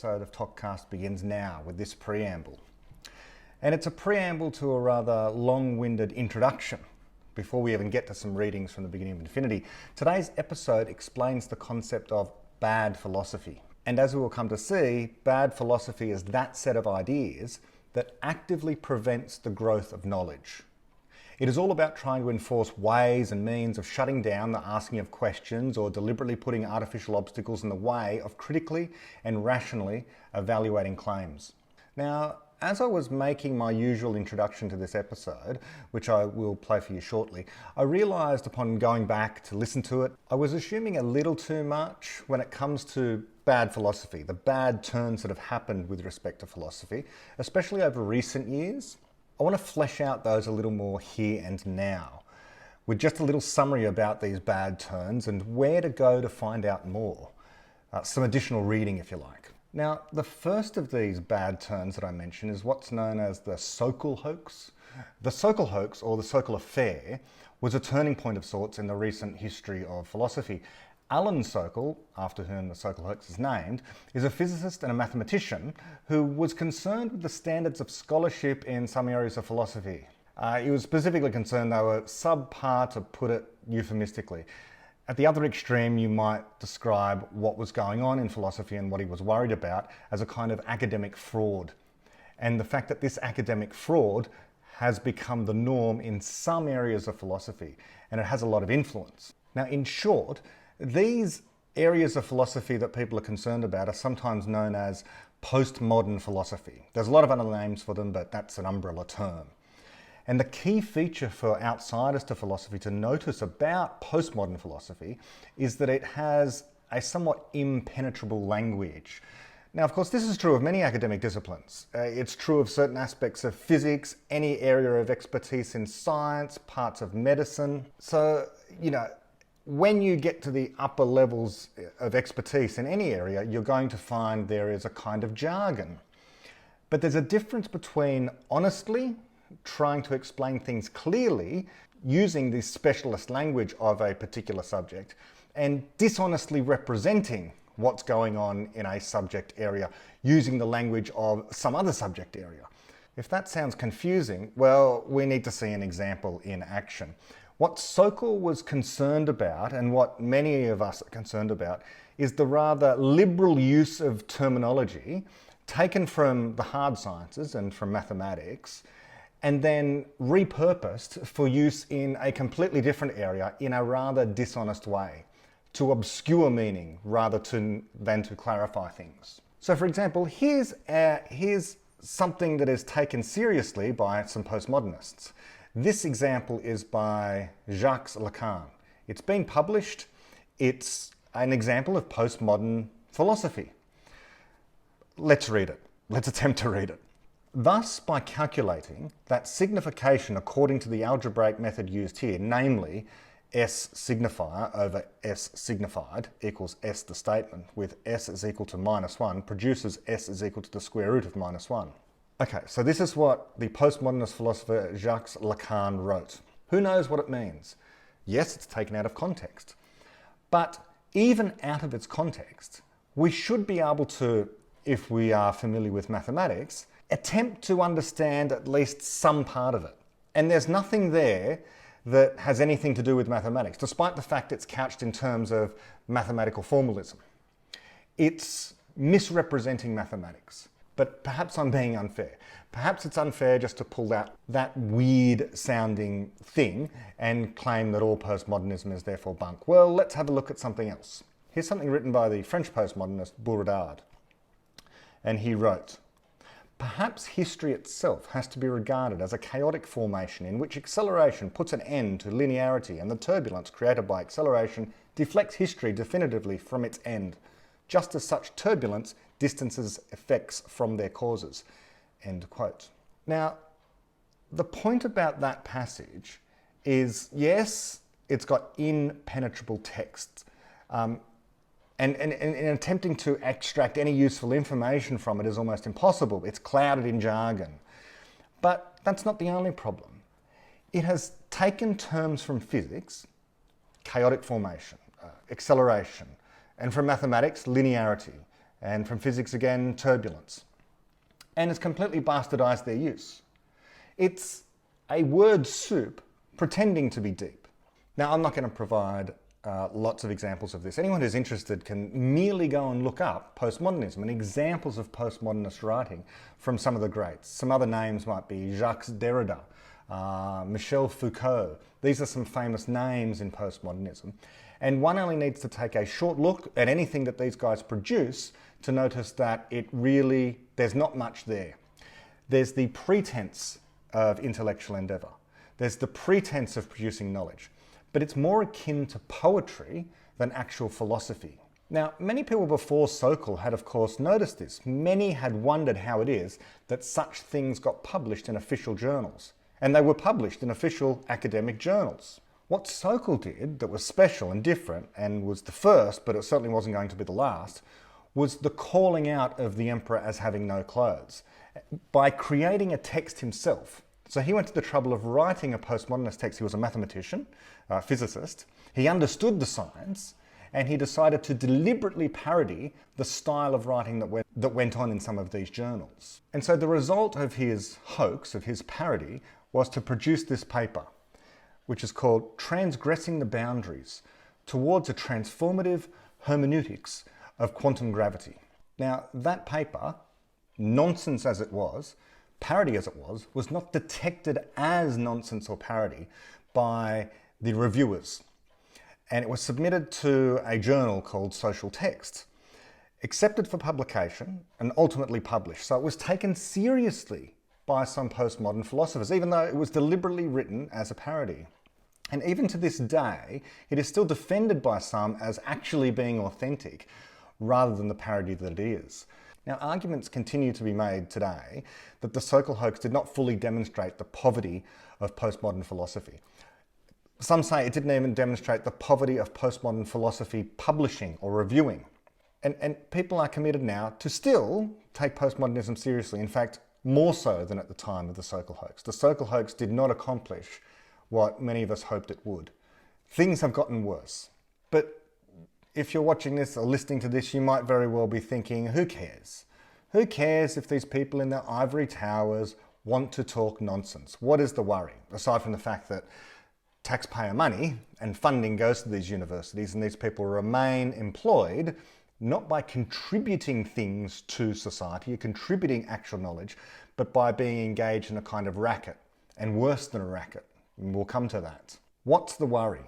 episode of Talkcast begins now with this preamble. And it's a preamble to a rather long-winded introduction before we even get to some readings from the beginning of Infinity. Today's episode explains the concept of bad philosophy. And as we will come to see, bad philosophy is that set of ideas that actively prevents the growth of knowledge. It is all about trying to enforce ways and means of shutting down the asking of questions or deliberately putting artificial obstacles in the way of critically and rationally evaluating claims. Now, as I was making my usual introduction to this episode, which I will play for you shortly, I realised upon going back to listen to it, I was assuming a little too much when it comes to bad philosophy, the bad turns that have happened with respect to philosophy, especially over recent years. I want to flesh out those a little more here and now, with just a little summary about these bad turns and where to go to find out more. Some additional reading, if you like. Now, the first of these bad turns that I mention is what's known as the Sokal hoax. The Sokal hoax, or the Sokal affair, was a turning point of sorts in the recent history of philosophy. Alan Sokal, after whom the Sokal hoax is named, is a physicist and a mathematician who was concerned with the standards of scholarship in some areas of philosophy. He was specifically concerned they were subpar, to put it euphemistically. At the other extreme, you might describe what was going on in philosophy and what he was worried about as a kind of academic fraud. And the fact that this academic fraud has become the norm in some areas of philosophy, and it has a lot of influence. Now, in short, these areas of philosophy that people are concerned about are sometimes known as postmodern philosophy. There's a lot of other names for them, but that's an umbrella term. And the key feature for outsiders to philosophy to notice about postmodern philosophy is that it has a somewhat impenetrable language. Now, of course, this is true of many academic disciplines. It's true of certain aspects of physics, any area of expertise in science, parts of medicine. So, when you get to the upper levels of expertise in any area, you're going to find there is a kind of jargon. But there's a difference between honestly trying to explain things clearly using the specialist language of a particular subject and dishonestly representing what's going on in a subject area using the language of some other subject area. If that sounds confusing, well, we need to see an example in action. What Sokal was concerned about, and what many of us are concerned about, is the rather liberal use of terminology taken from the hard sciences and from mathematics, and then repurposed for use in a completely different area in a rather dishonest way, to obscure meaning rather than to clarify things. So, for example, here's something that is taken seriously by some postmodernists. This example is by Jacques Lacan. It's been published. It's an example of postmodern philosophy. Let's read it. Let's attempt to read it. Thus, by calculating that signification according to the algebraic method used here, namely S signifier over S signified equals S the statement, with S is equal to -1, produces S is equal to the square root of -1. Okay, so this is what the postmodernist philosopher Jacques Lacan wrote. Who knows what it means? Yes, it's taken out of context. But even out of its context, we should be able to, if we are familiar with mathematics, attempt to understand at least some part of it. And there's nothing there that has anything to do with mathematics, despite the fact it's couched in terms of mathematical formalism. It's misrepresenting mathematics. But perhaps I'm being unfair. Perhaps it's unfair just to pull out that weird sounding thing and claim that all postmodernism is therefore bunk. Well, let's have a look at something else. Here's something written by the French postmodernist Baudrillard. And he wrote, "Perhaps history itself has to be regarded as a chaotic formation in which acceleration puts an end to linearity and the turbulence created by acceleration deflects history definitively from its end, just as such turbulence distances effects from their causes." End quote. Now, the point about that passage is, yes, it's got impenetrable text. And in attempting to extract any useful information from it is almost impossible. It's clouded in jargon. But that's not the only problem. It has taken terms from physics, chaotic formation, acceleration, and from mathematics, linearity, And from physics again, turbulence. And it's completely bastardized their use. It's a word soup pretending to be deep. Now, I'm not going to provide lots of examples of this. Anyone who's interested can merely go and look up postmodernism and examples of postmodernist writing from some of the greats. Some other names might be Jacques Derrida, Michel Foucault. These are some famous names in postmodernism. And one only needs to take a short look at anything that these guys produce to notice that there's not much there. There's the pretense of intellectual endeavour. There's the pretense of producing knowledge. But it's more akin to poetry than actual philosophy. Now, many people before Sokal had, of course, noticed this. Many had wondered how it is that such things got published in official journals. And they were published in official academic journals. What Sokal did that was special and different, and was the first, but it certainly wasn't going to be the last, was the calling out of the emperor as having no clothes, by creating a text himself. So he went to the trouble of writing a postmodernist text. He was a mathematician, a physicist. He understood the science, and he decided to deliberately parody the style of writing that went on in some of these journals. And so the result of his hoax, of his parody, was to produce this paper, which is called Transgressing the Boundaries Towards a Transformative Hermeneutics of Quantum Gravity. Now, that paper, nonsense as it was, parody as it was not detected as nonsense or parody by the reviewers. And it was submitted to a journal called Social Text, accepted for publication and ultimately published. So it was taken seriously by some postmodern philosophers, even though it was deliberately written as a parody. And even to this day, it is still defended by some as actually being authentic rather than the parody that it is. Now, arguments continue to be made today that the Sokal hoax did not fully demonstrate the poverty of postmodern philosophy. Some say it didn't even demonstrate the poverty of postmodern philosophy publishing or reviewing. And people are committed now to still take postmodernism seriously, in fact, more so than at the time of the Sokal hoax. The Sokal hoax did not accomplish what many of us hoped it would. Things have gotten worse. But if you're watching this or listening to this, you might very well be thinking, who cares? Who cares if these people in their ivory towers want to talk nonsense? What is the worry? Aside from the fact that taxpayer money and funding goes to these universities and these people remain employed not by contributing things to society, or contributing actual knowledge, but by being engaged in a kind of racket, and worse than a racket. And we'll come to that. What's the worry?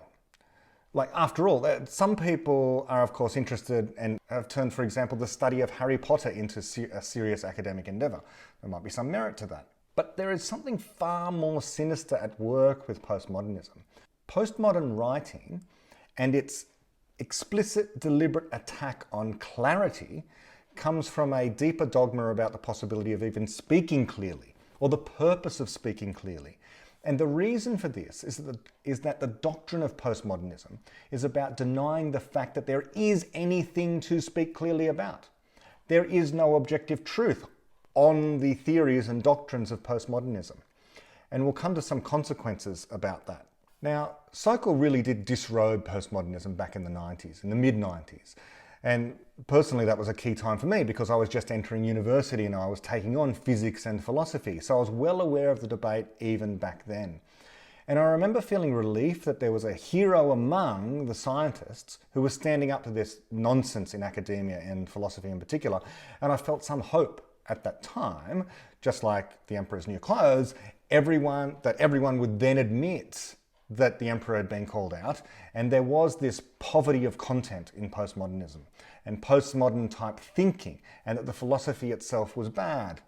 Like, after all, some people are, of course, interested and have turned, for example, the study of Harry Potter into a serious academic endeavour. There might be some merit to that. But there is something far more sinister at work with postmodernism. Postmodern writing and its explicit, deliberate attack on clarity comes from a deeper dogma about the possibility of even speaking clearly, or the purpose of speaking clearly. And the reason for this is that the doctrine of postmodernism is about denying the fact that there is anything to speak clearly about. There is no objective truth on the theories and doctrines of postmodernism. And we'll come to some consequences about that. Now, Sokal really did disrobe postmodernism back in the 90s, in the mid-90s. And personally, that was a key time for me because I was just entering university and I was taking on physics and philosophy. So I was well aware of the debate even back then. And I remember feeling relief that there was a hero among the scientists who was standing up to this nonsense in academia and philosophy in particular. And I felt some hope at that time, just like the emperor's new clothes, everyone would then admit that the emperor had been called out, and there was this poverty of content in postmodernism and postmodern type thinking, and that the philosophy itself was bad.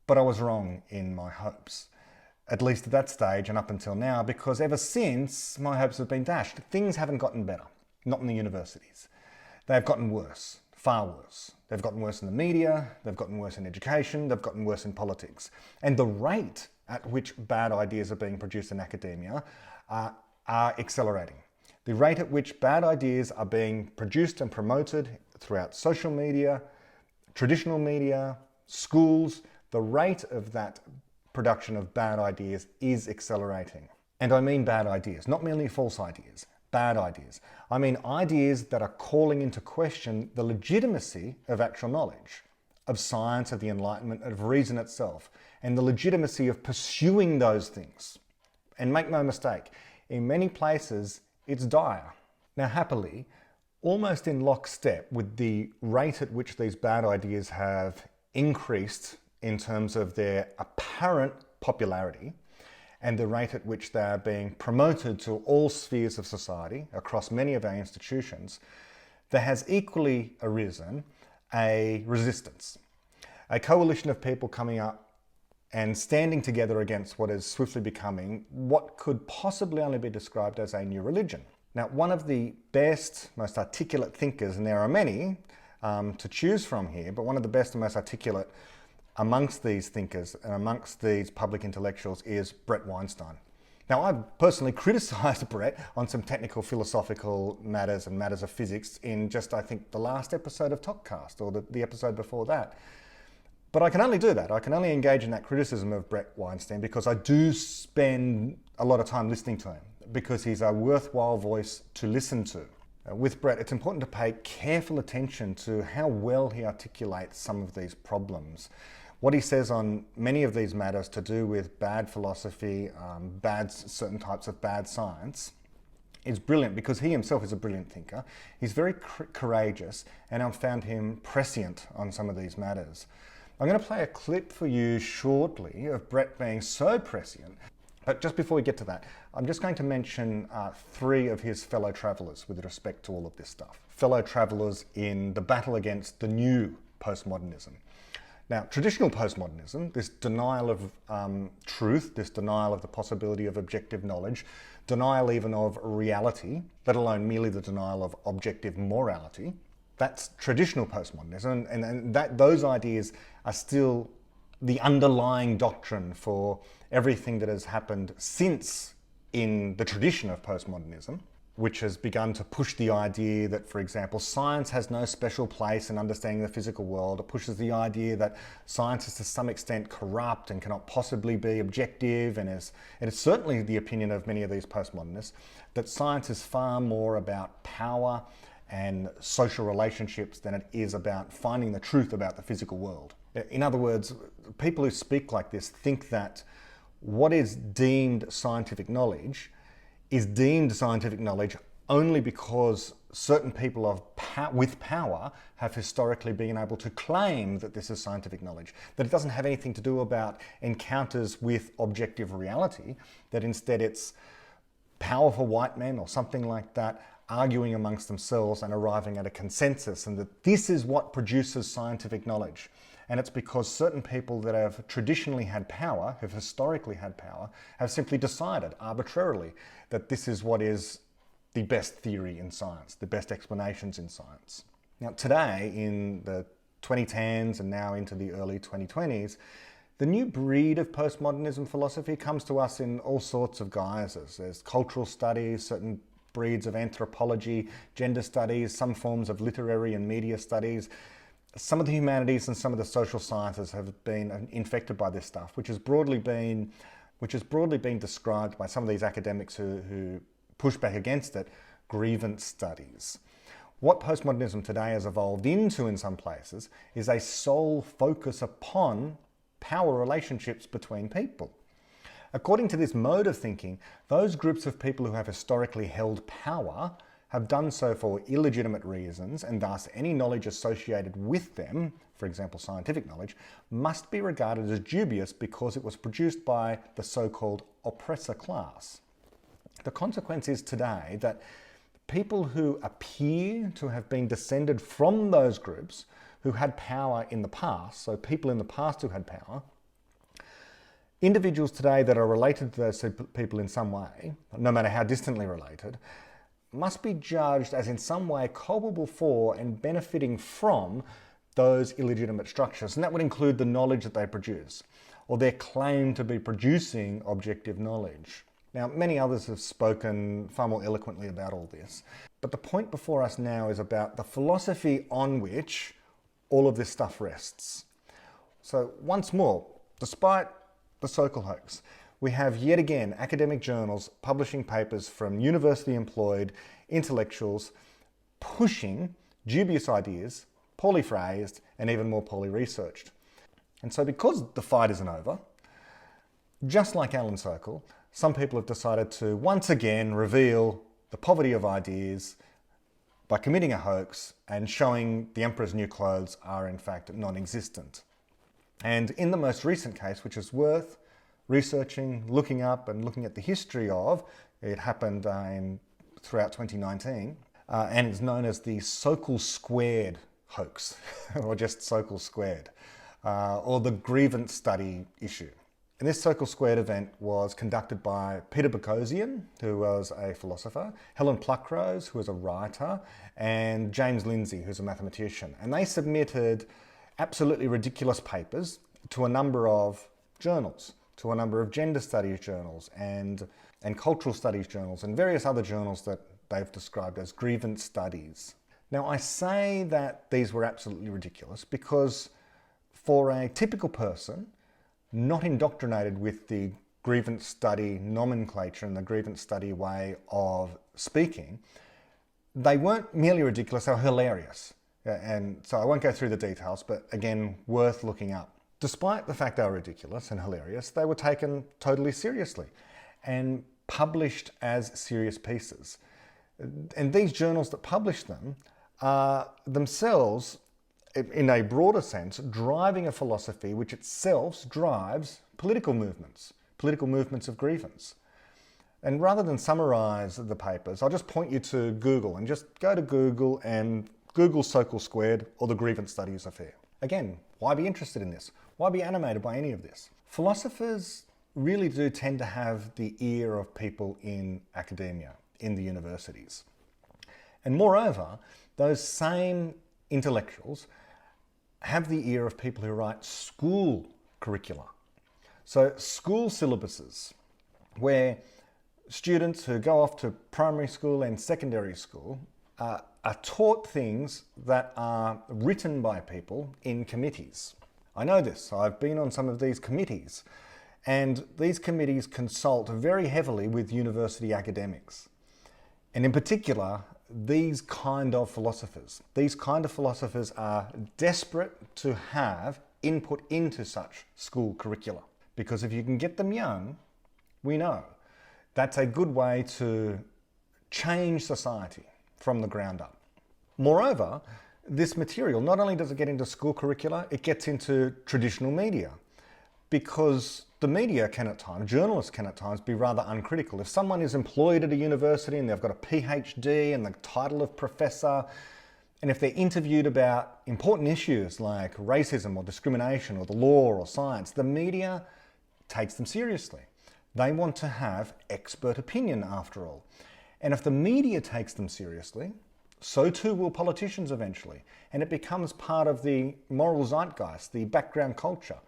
But I was wrong in my hopes, at least at that stage and up until now, because ever since my hopes have been dashed. Things haven't gotten better, not in the universities. They've gotten worse, far worse. They've gotten worse in the media, they've gotten worse in education, they've gotten worse in politics. And the rate at which bad ideas are being produced in academia are accelerating. The rate at which bad ideas are being produced and promoted throughout social media, traditional media, schools, the rate of that production of bad ideas is accelerating. And I mean bad ideas, not merely false ideas. bad ideas. I mean ideas that are calling into question the legitimacy of actual knowledge, of science, of the Enlightenment, of reason itself, and the legitimacy of pursuing those things. And make no mistake, in many places, it's dire. Now, happily, almost in lockstep with the rate at which these bad ideas have increased in terms of their apparent popularity and the rate at which they are being promoted to all spheres of society across many of our institutions, there has equally arisen a resistance, a coalition of people coming up and standing together against what is swiftly becoming what could possibly only be described as a new religion. Now, one of the best, most articulate thinkers, and there are many to choose from here, but one of the best and most articulate amongst these thinkers and amongst these public intellectuals is Weinstein. Now, I've personally criticised Brett on some technical philosophical matters and matters of physics in just, I think, the last episode of Topcast, or the episode before that. But I can only do that. I can only engage in that criticism of Brett Weinstein because I do spend a lot of time listening to him, because he's a worthwhile voice to listen to. With Brett, it's important to pay careful attention to how well he articulates some of these problems. What he says on many of these matters to do with bad philosophy, certain types of bad science, is brilliant because he himself is a brilliant thinker. He's very courageous, and I've found him prescient on some of these matters. I'm going to play a clip for you shortly of Brett being so prescient. But just before we get to that, I'm just going to mention three of his fellow travellers with respect to all of this stuff. Fellow travellers in the battle against the new postmodernism. Now, traditional postmodernism, this denial of truth, this denial of the possibility of objective knowledge, denial even of reality, let alone merely the denial of objective morality, that's traditional postmodernism, and those ideas are still the underlying doctrine for everything that has happened since in the tradition of postmodernism, which has begun to push the idea that, for example, science has no special place in understanding the physical world. It pushes the idea that science is to some extent corrupt and cannot possibly be objective, and it is certainly the opinion of many of these postmodernists that science is far more about power and social relationships than it is about finding the truth about the physical world. In other words, people who speak like this think that what is deemed scientific knowledge is deemed scientific knowledge only because certain people with power have historically been able to claim that this is scientific knowledge, that it doesn't have anything to do about encounters with objective reality, that instead it's powerful white men or something like that arguing amongst themselves and arriving at a consensus, and that this is what produces scientific knowledge. And it's because certain people that have traditionally had power, have historically had power, have simply decided arbitrarily that this is what is the best theory in science, the best explanations in science. Now, today, in the 2010s and now into the early 2020s, the new breed of postmodernism philosophy comes to us in all sorts of guises. There's cultural studies, certain breeds of anthropology, gender studies, some forms of literary and media studies. Some of the humanities and some of the social sciences have been infected by this stuff, which has broadly been described by some of these academics who push back against it, grievance studies. What postmodernism today has evolved into in some places is a sole focus upon power relationships between people. According to this mode of thinking, those groups of people who have historically held power have done so for illegitimate reasons, and thus any knowledge associated with them, for example scientific knowledge, must be regarded as dubious because it was produced by the so-called oppressor class. The consequence is today that people who appear to have been descended from those groups who had power in the past, so people in the past who had power, individuals today that are related to those people in some way, no matter how distantly related, must be judged as in some way culpable for and benefiting from those illegitimate structures. And that would include the knowledge that they produce, or their claim to be producing objective knowledge. Now, many others have spoken far more eloquently about all this, but the point before us now is about the philosophy on which all of this stuff rests. So once more, despite the so-called hoax, we have yet again academic journals publishing papers from university employed intellectuals pushing dubious ideas, poorly phrased and even more poorly researched. And so because the fight isn't over, just like Alan Sokal, some people have decided to once again reveal the poverty of ideas by committing a hoax and showing the emperor's new clothes are in fact non-existent. And in the most recent case, which is worth researching, looking up and looking at the history of, it happened throughout 2019, and is known as the Sokal Squared hoax, or just Sokal Squared, or the grievance study issue. And this Sokal Squared event was conducted by Peter Boghossian, who was a philosopher, Helen Pluckrose, who was a writer, and James Lindsay, who's a mathematician. And they submitted absolutely ridiculous papers to a number of journals, to a number of gender studies journals and cultural studies journals and various other journals that they've described as grievance studies. Now, I say that these were absolutely ridiculous because for a typical person not indoctrinated with the grievance study nomenclature and the grievance study way of speaking, they weren't merely ridiculous, they were hilarious. And so I won't go through the details, but again, worth looking up. Despite the fact they were ridiculous and hilarious, they were taken totally seriously and published as serious pieces. And these journals that published them are themselves, in a broader sense, driving a philosophy which itself drives political movements of grievance. And rather than summarize the papers, I'll just point you to Google and just go to Google and Google Sokal Squared or the Grievance Studies Affair. Again, why be interested in this? Why be animated by any of this? Philosophers really do tend to have the ear of people in academia, in the universities. And moreover, those same intellectuals have the ear of people who write school curricula. So school syllabuses, where students who go off to primary school and secondary school are taught things that are written by people in committees. I know this, I've been on some of these committees, and these committees consult very heavily with university academics. And in particular, these kind of philosophers. These kind of philosophers are desperate to have input into such school curricula. Because if you can get them young, we know that's a good way to change society from the ground up. Moreover, this material, not only does it get into school curricula, it gets into traditional media. Because the media can at times, journalists can at times be rather uncritical. If someone is employed at a university and they've got a PhD and the title of professor, and if they're interviewed about important issues like racism or discrimination or the law or science, the media takes them seriously. They want to have expert opinion after all. And if the media takes them seriously, so too will politicians eventually. And it becomes part of the moral zeitgeist, the background culture.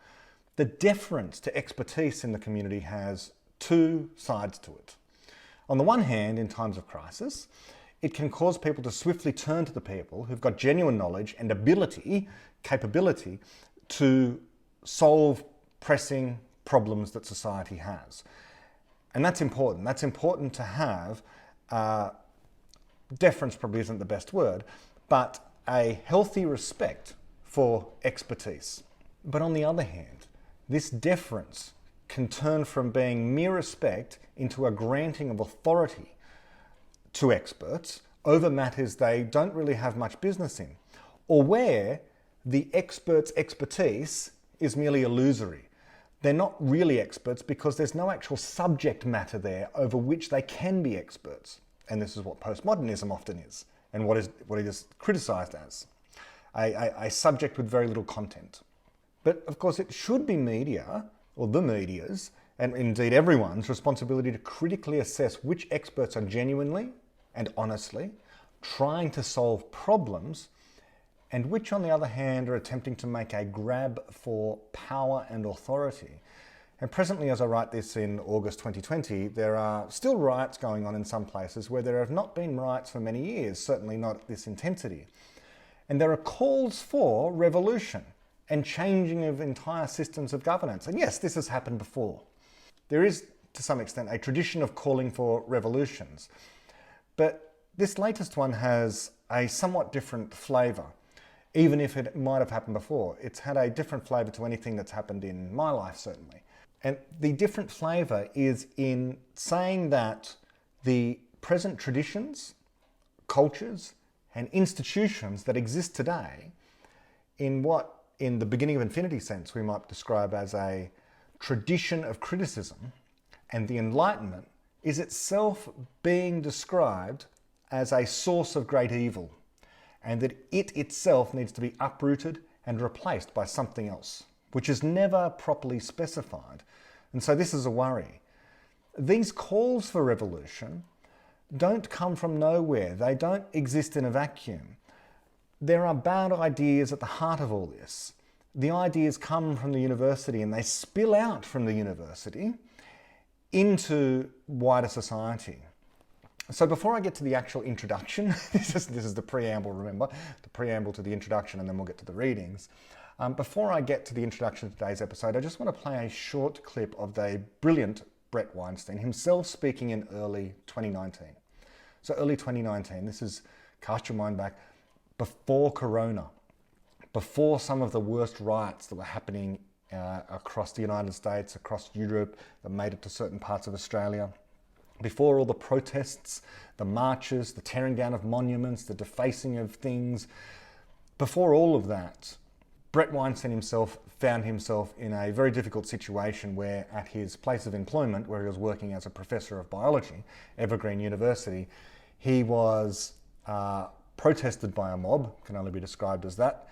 The deference to expertise in the community has two sides to it. On the one hand, in times of crisis, it can cause people to swiftly turn to the people who've got genuine knowledge and capability to solve pressing problems that society has. And that's important. That's important to have. Deference probably isn't the best word, but a healthy respect for expertise. But on the other hand, this deference can turn from being mere respect into a granting of authority to experts over matters they don't really have much business in, or where the expert's expertise is merely illusory. They're not really experts because there's no actual subject matter there over which they can be experts. And this is what postmodernism often is, and what it is criticised as. A subject with very little content. But of course it should be media, or the media's, and indeed everyone's responsibility to critically assess which experts are genuinely and honestly trying to solve problems, and which on the other hand are attempting to make a grab for power and authority. And presently, as I write this in August 2020, there are still riots going on in some places where there have not been riots for many years, certainly not at this intensity. And there are calls for revolution and changing of entire systems of governance. And yes, this has happened before. there is, to some extent, a tradition of calling for revolutions. But this latest one has a somewhat different flavour. Even if it might have happened before, it's had a different flavour to anything that's happened in my life, certainly. And the different flavour is in saying that the present traditions, cultures, and institutions that exist today in what, in the beginning of infinity sense, we might describe as a tradition of criticism, and the Enlightenment is itself being described as a source of great evil, and that it itself needs to be uprooted and replaced by something else, which is never properly specified. And so this is a worry. These calls for revolution don't come from nowhere. They don't exist in a vacuum. There are bad ideas at the heart of all this. The ideas come from the university and they spill out from the university into wider society. So before I get to the actual introduction, this is the preamble, remember, the preamble to the introduction, and then we'll get to the readings. Before I get to the introduction to today's episode, I just want to play a short clip of the brilliant Weinstein himself speaking in early 2019. So early 2019, this is, cast your mind back, before Corona, before some of the worst riots that were happening across the United States, across Europe, that made it to certain parts of Australia, before all the protests, the marches, the tearing down of monuments, the defacing of things, before all of that, Weinstein himself found himself in a very difficult situation where at his place of employment, where he was working as a professor of biology, Evergreen University, he was protested by a mob, can only be described as that.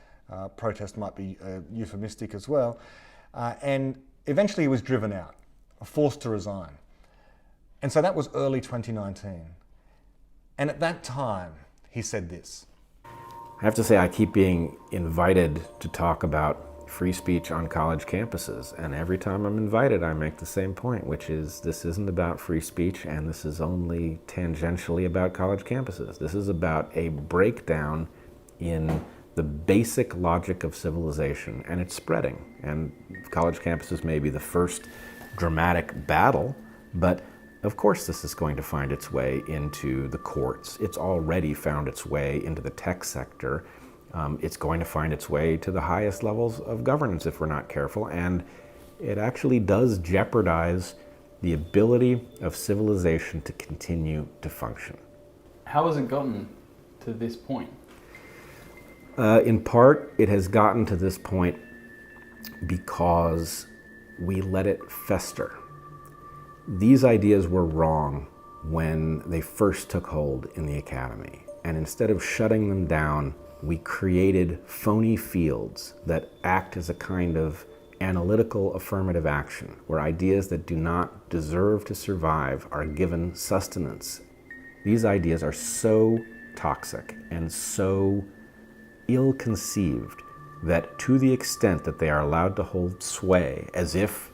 Protest might be euphemistic as well. And eventually he was driven out, forced to resign. And so that was early 2019. And at that time, he said this. I have to say, I keep being invited to talk about free speech on college campuses, and every time I'm invited, I make the same point, which is this isn't about free speech, and this is only tangentially about college campuses. This is about a breakdown in the basic logic of civilization, and it's spreading. And college campuses may be the first dramatic battle, but of course this is going to find its way into the courts. It's already found its way into the tech sector. It's going to find its way to the highest levels of governance if we're not careful. And it actually does jeopardize the ability of civilization to continue to function. How has it gotten to this point? In part, it has gotten to this point because we let it fester. These ideas were wrong when they first took hold in the academy. And instead of shutting them down, we created phony fields that act as a kind of analytical affirmative action, where ideas that do not deserve to survive are given sustenance. These ideas are so toxic and so ill-conceived that to the extent that they are allowed to hold sway as if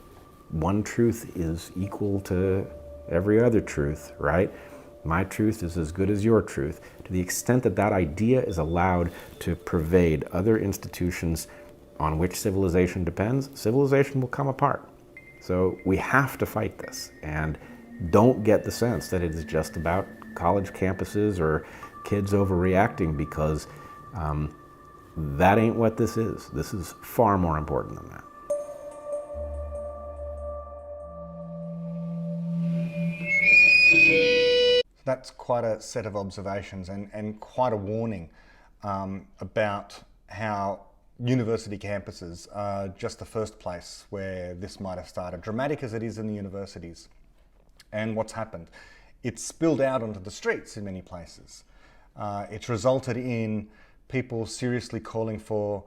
one truth is equal to every other truth, right? My truth is as good as your truth. To the extent that that idea is allowed to pervade other institutions on which civilization depends, civilization will come apart. So we have to fight this, and don't get the sense that it is just about college campuses or kids overreacting, because that ain't what this is. This is far more important than that. That's quite a set of observations and quite a warning about how university campuses are just the first place where this might have started, dramatic as it is in the universities. And what's happened? It's spilled out onto the streets in many places. It's resulted in people seriously calling for...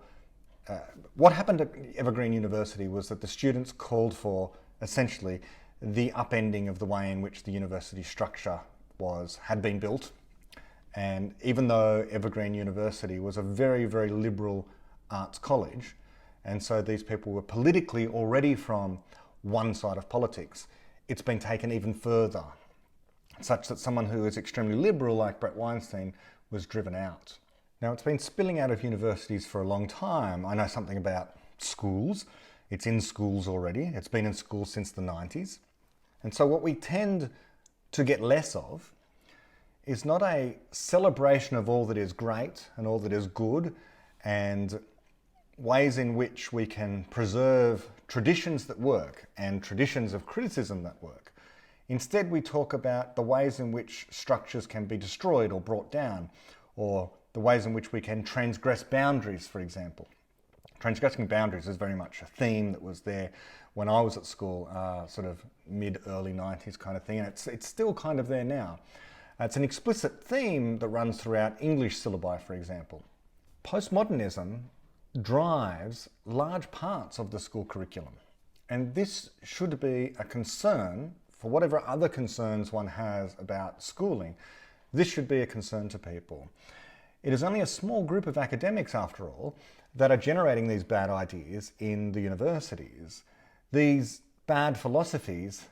what happened at Evergreen University was that the students called for, essentially, the upending of the way in which the university structure had been built. And even though Evergreen University was a very, very liberal arts college, and so these people were politically already from one side of politics, it's been taken even further, such that someone who is extremely liberal, like Weinstein, was driven out. Now, it's been spilling out of universities for a long time. I know something about schools. It's in schools already. It's been in schools since the 90s. And so what we tend to get less of is not a celebration of all that is great and all that is good and ways in which we can preserve traditions that work and traditions of criticism that work. Instead, we talk about the ways in which structures can be destroyed or brought down, or the ways in which we can transgress boundaries, for example. Transgressing boundaries is very much a theme that was there when I was at school, sort of mid-early 90s kind of thing, and it's still kind of there now. It's an explicit theme that runs throughout English syllabi, for example. Postmodernism drives large parts of the school curriculum, and this should be a concern for whatever other concerns one has about schooling. This should be a concern to people. It is only a small group of academics, after all, that are generating these bad ideas in the universities. These bad philosophies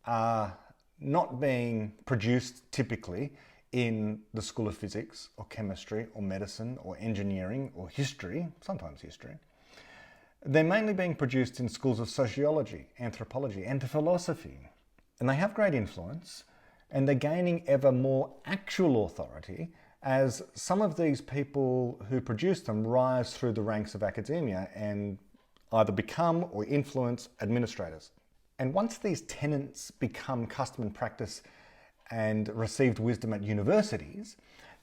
are not being produced typically in the School of Physics or Chemistry or Medicine or Engineering or History, sometimes History. They're mainly being produced in schools of sociology, anthropology and philosophy. And they have great influence, and they're gaining ever more actual authority as some of these people who produce them rise through the ranks of academia and either become or influence administrators. And once these tenets become custom and practice and received wisdom at universities,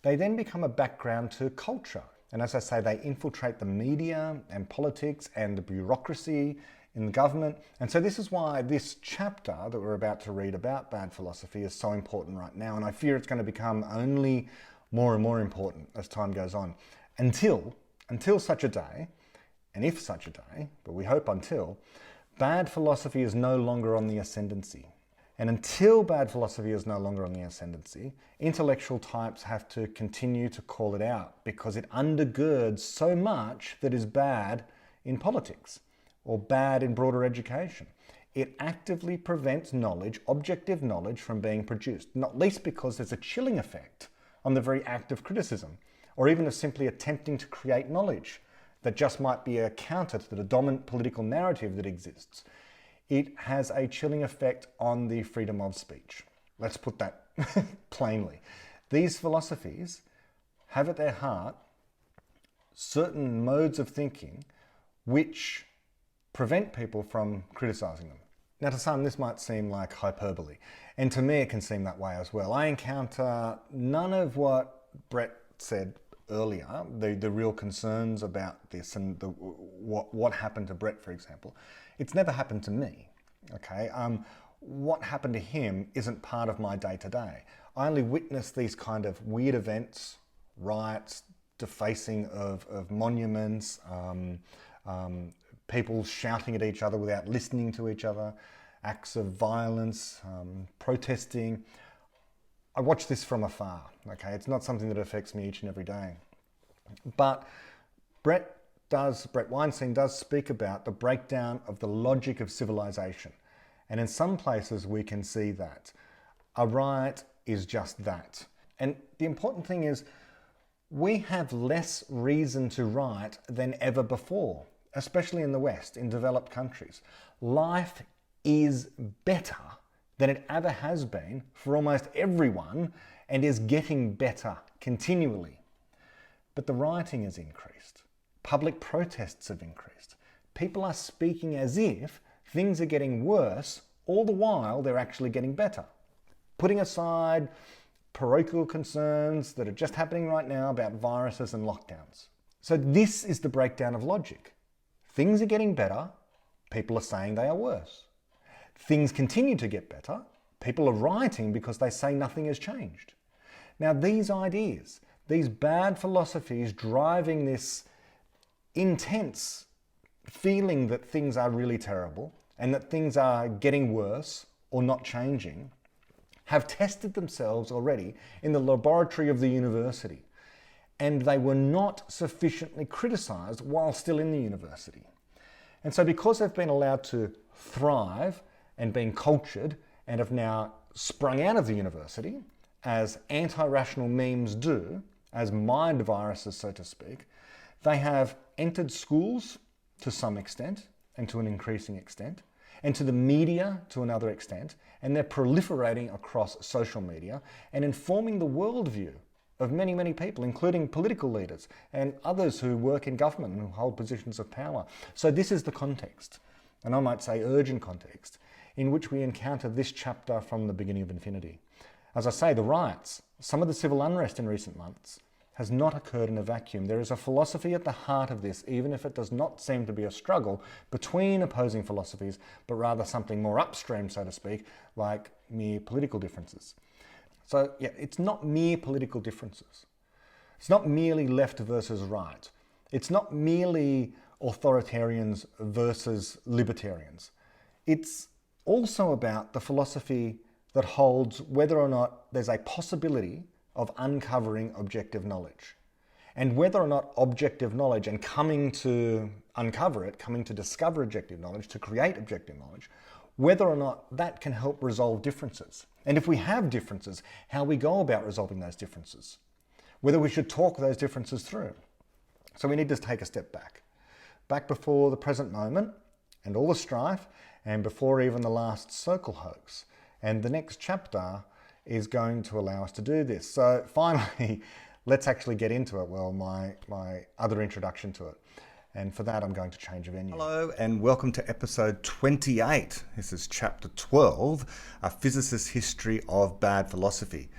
they then become a background to culture. And as I say, they infiltrate the media and politics and the bureaucracy in the government. And so this is why this chapter that we're about to read about bad philosophy is so important right now. And I fear it's going to become only more and more important as time goes on, until such a day, and if such a day, but we hope until, bad philosophy is no longer on the ascendancy. And until bad philosophy is no longer on the ascendancy, intellectual types have to continue to call it out because it undergirds so much that is bad in politics or bad in broader education. It actively prevents knowledge, objective knowledge, from being produced, not least because there's a chilling effect on the very act of criticism, or even of simply attempting to create knowledge that just might be a counter to the dominant political narrative that exists. It has a chilling effect on the freedom of speech. Let's put that plainly. These philosophies have at their heart certain modes of thinking which prevent people from criticizing them. Now, to some, this might seem like hyperbole, and to me it can seem that way as well. I encounter none of what Brett said earlier, the real concerns about this and what happened to Brett, for example. It's never happened to me, okay? What happened to him isn't part of my day-to-day. I only witness these kind of weird events, riots, defacing of monuments, people shouting at each other without listening to each other, acts of violence, protesting. I watch this from afar, okay? It's not something that affects me each and every day. But Brett Weinstein does speak about the breakdown of the logic of civilization. And in some places we can see that. A riot is just that. And the important thing is we have less reason to riot than ever before, especially in the West, in developed countries. Life is better than it ever has been for almost everyone and is getting better continually. But the rioting has increased. Public protests have increased. People are speaking as if things are getting worse, all the while they're actually getting better. Putting aside parochial concerns that are just happening right now about viruses and lockdowns. So this is the breakdown of logic. Things are getting better, people are saying they are worse. Things continue to get better, people are rioting because they say nothing has changed. Now these ideas, these bad philosophies driving this intense feeling that things are really terrible and that things are getting worse or not changing, have tested themselves already in the laboratory of the university. And they were not sufficiently criticised while still in the university. And so because they've been allowed to thrive and been cultured and have now sprung out of the university, as anti-rational memes do, as mind viruses, so to speak, they have entered schools to some extent and to an increasing extent, and to the media to another extent, and they're proliferating across social media and informing the worldview of many, many people, including political leaders and others who work in government and who hold positions of power. So this is the context, and I might say urgent context, in which we encounter this chapter from the beginning of infinity. As I say, the riots, some of the civil unrest in recent months, has not occurred in a vacuum. There is a philosophy at the heart of this, even if it does not seem to be a struggle between opposing philosophies, but rather something more upstream, so to speak, like mere political differences. So yeah, it's not mere political differences. It's not merely left versus right. It's not merely authoritarians versus libertarians. It's also about the philosophy that holds whether or not there's a possibility of uncovering objective knowledge, and whether or not objective knowledge and coming to uncover it, coming to discover objective knowledge, to create objective knowledge, whether or not that can help resolve differences. And if we have differences, how we go about resolving those differences, whether we should talk those differences through. So we need to take a step back before the present moment and all the strife, and before even the last circle hoax. And the next chapter is going to allow us to do this. So finally, let's actually get into it. Well, my other introduction to it. And for that, I'm going to change a venue. Hello, and welcome to episode 28. This is chapter 12, A Physicist's History of Bad Philosophy,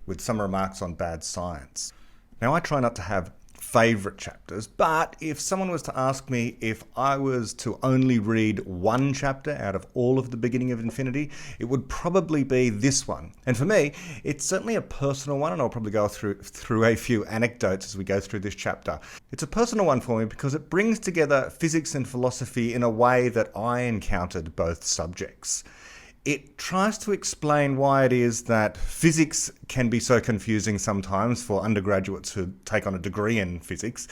with some remarks on bad science. Now, I try not to have favourite chapters, but if someone was to ask me if I was to only read one chapter out of all of the beginning of infinity, it would probably be this one. And for me, it's certainly a personal one, and I'll probably go through a few anecdotes as we go through this chapter. It's a personal one for me because it brings together physics and philosophy in a way that I encountered both subjects. It tries to explain why it is that physics can be so confusing sometimes for undergraduates who take on a degree in physics,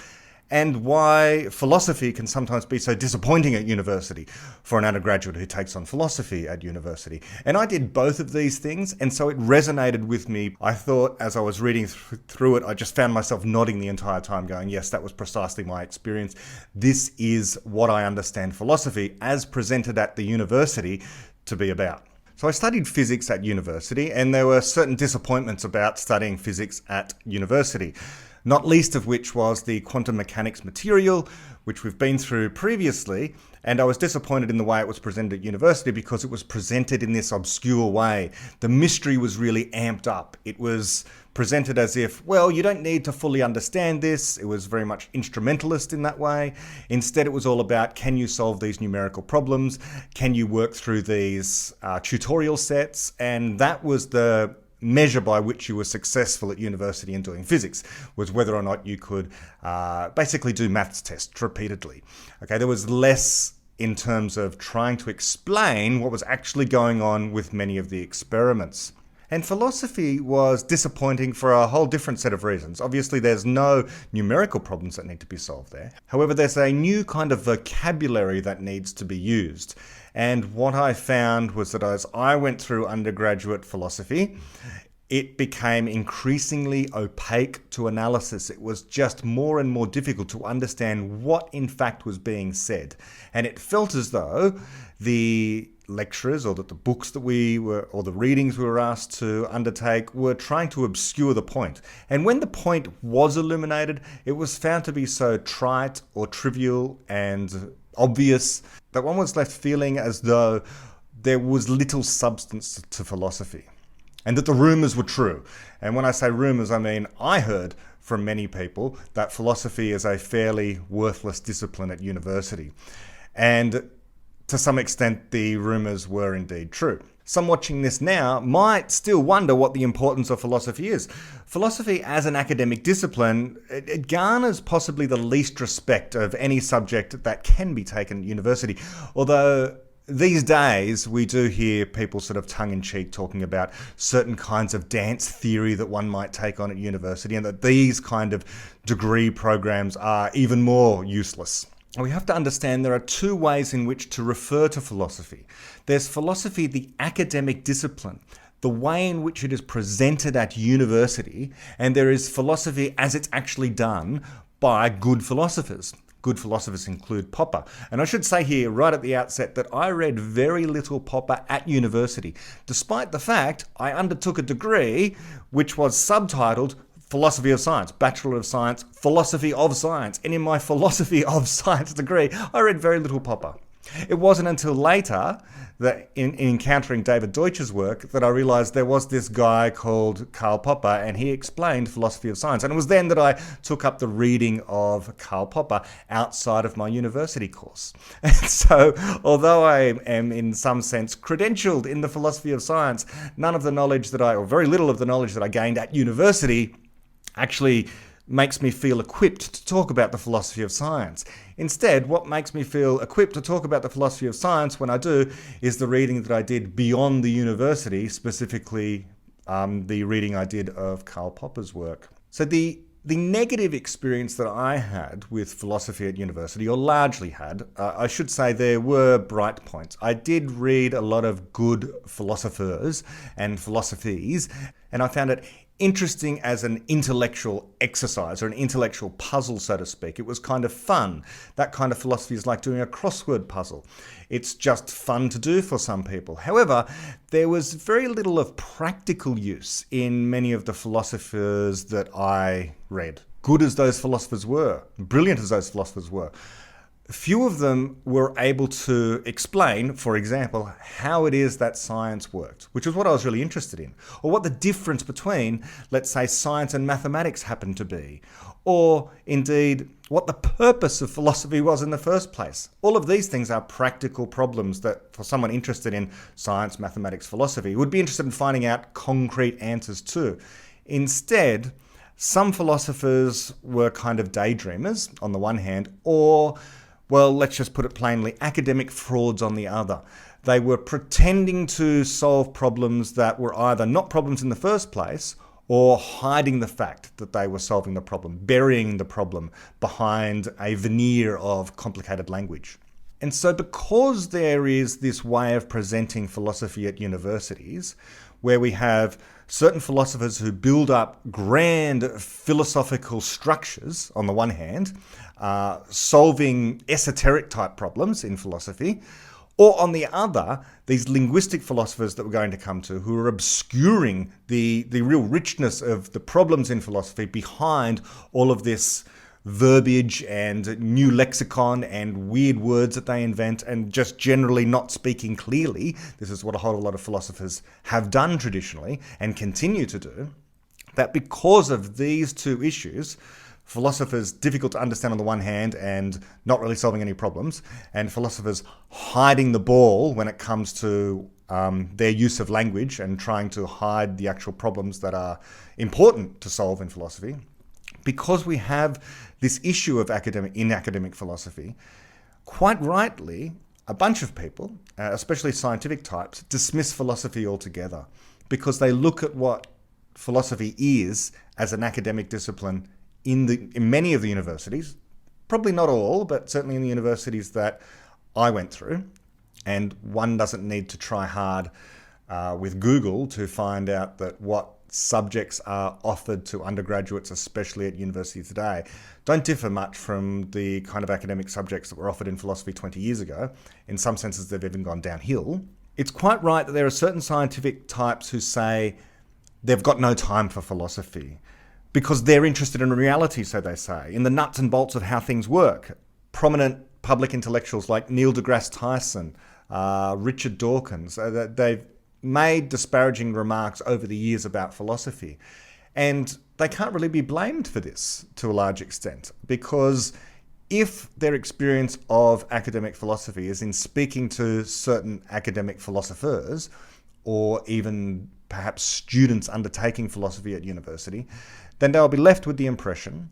and why philosophy can sometimes be so disappointing at university for an undergraduate who takes on philosophy at university. And I did both of these things, and so it resonated with me. I thought as I was reading through it, I just found myself nodding the entire time, going, yes, that was precisely my experience. This is what I understand philosophy as presented at the university to be about. So I studied physics at university, and there were certain disappointments about studying physics at university, not least of which was the quantum mechanics material, which we've been through previously, and I was disappointed in the way it was presented at university because it was presented in this obscure way. The mystery was really amped up. It was presented as if, well, you don't need to fully understand this. It was very much instrumentalist in that way. Instead, it was all about, can you solve these numerical problems? Can you work through these tutorial sets? And that was the measure by which you were successful at university in doing physics, was whether or not you could basically do maths tests repeatedly. Okay, there was less in terms of trying to explain what was actually going on with many of the experiments. And philosophy was disappointing for a whole different set of reasons. Obviously, there's no numerical problems that need to be solved there. However, there's a new kind of vocabulary that needs to be used. And what I found was that as I went through undergraduate philosophy, it became increasingly opaque to analysis. It was just more and more difficult to understand what in fact was being said. And it felt as though the lecturers or that the books that we were, or the readings we were asked to undertake, were trying to obscure the point. And when the point was illuminated, it was found to be so trite or trivial and obvious that one was left feeling as though there was little substance to philosophy, and that the rumours were true. And when I say rumours, I mean I heard from many people that philosophy is a fairly worthless discipline at university. And to some extent, the rumours were indeed true. Some watching this now might still wonder what the importance of philosophy is. Philosophy as an academic discipline, it garners possibly the least respect of any subject that can be taken at university. Although these days we do hear people sort of tongue-in-cheek talking about certain kinds of dance theory that one might take on at university, and that these kind of degree programs are even more useless. We have to understand there are two ways in which to refer to philosophy. There's philosophy, the academic discipline, the way in which it is presented at university, and there is philosophy as it's actually done by good philosophers. good philosophers include Popper. And I should say here right at the outset that I read very little Popper at university, despite the fact I undertook a degree which was subtitled Philosophy of Science, Bachelor of Science, Philosophy of Science. And in my Philosophy of Science degree, I read very little Popper. It wasn't until later that in encountering David Deutsch's work that I realized there was this guy called Karl Popper, and he explained philosophy of science. And it was then that I took up the reading of Karl Popper outside of my university course. And so, although I am in some sense credentialed in the philosophy of science, none of the knowledge that or very little of the knowledge that I gained at university actually makes me feel equipped to talk about the philosophy of science. Instead, what makes me feel equipped to talk about the philosophy of science when I do is the reading that I did beyond the university, specifically the reading I did of Karl Popper's work. So the negative experience that I had with philosophy at university, or largely had, I should say there were bright points. I did read a lot of good philosophers and philosophies, and I found it interesting as an intellectual exercise or an intellectual puzzle, so to speak. It was kind of fun. That kind of philosophy is like doing a crossword puzzle. It's just fun to do for some people. However, there was very little of practical use in many of the philosophers that I read. Good as those philosophers were, brilliant as those philosophers were, few of them were able to explain, for example, how it is that science worked, which is what I was really interested in, or what the difference between, let's say, science and mathematics happened to be, or indeed what the purpose of philosophy was in the first place. All of these things are practical problems that, for someone interested in science, mathematics, philosophy, would be interested in finding out concrete answers to. Instead, some philosophers were kind of daydreamers on the one hand, or, well, let's just put it plainly, academic frauds on the other. They were pretending to solve problems that were either not problems in the first place or hiding the fact that they were solving the problem, burying the problem behind a veneer of complicated language. And so because there is this way of presenting philosophy at universities, where we have certain philosophers who build up grand philosophical structures on the one hand, solving esoteric type problems in philosophy, or on the other, these linguistic philosophers that we're going to come to who are obscuring the real richness of the problems in philosophy behind all of this verbiage and new lexicon and weird words that they invent and just generally not speaking clearly. This is what a whole lot of philosophers have done traditionally and continue to do. That because of these two issues, philosophers difficult to understand on the one hand and not really solving any problems, and philosophers hiding the ball when it comes to their use of language and trying to hide the actual problems that are important to solve in philosophy. Because we have this issue of academic philosophy, quite rightly, a bunch of people, especially scientific types, dismiss philosophy altogether because they look at what philosophy is as an academic discipline in many of the universities, probably not all, but certainly in the universities that I went through. And one doesn't need to try hard with Google to find out that what subjects are offered to undergraduates, especially at university today, don't differ much from the kind of academic subjects that were offered in philosophy 20 years ago. In some senses, they've even gone downhill. It's quite right that there are certain scientific types who say they've got no time for philosophy because they're interested in reality, so they say, in the nuts and bolts of how things work. Prominent public intellectuals like Neil deGrasse Tyson, Richard Dawkins, they've made disparaging remarks over the years about philosophy. And they can't really be blamed for this to a large extent, because if their experience of academic philosophy is in speaking to certain academic philosophers, or even perhaps students undertaking philosophy at university, then they'll be left with the impression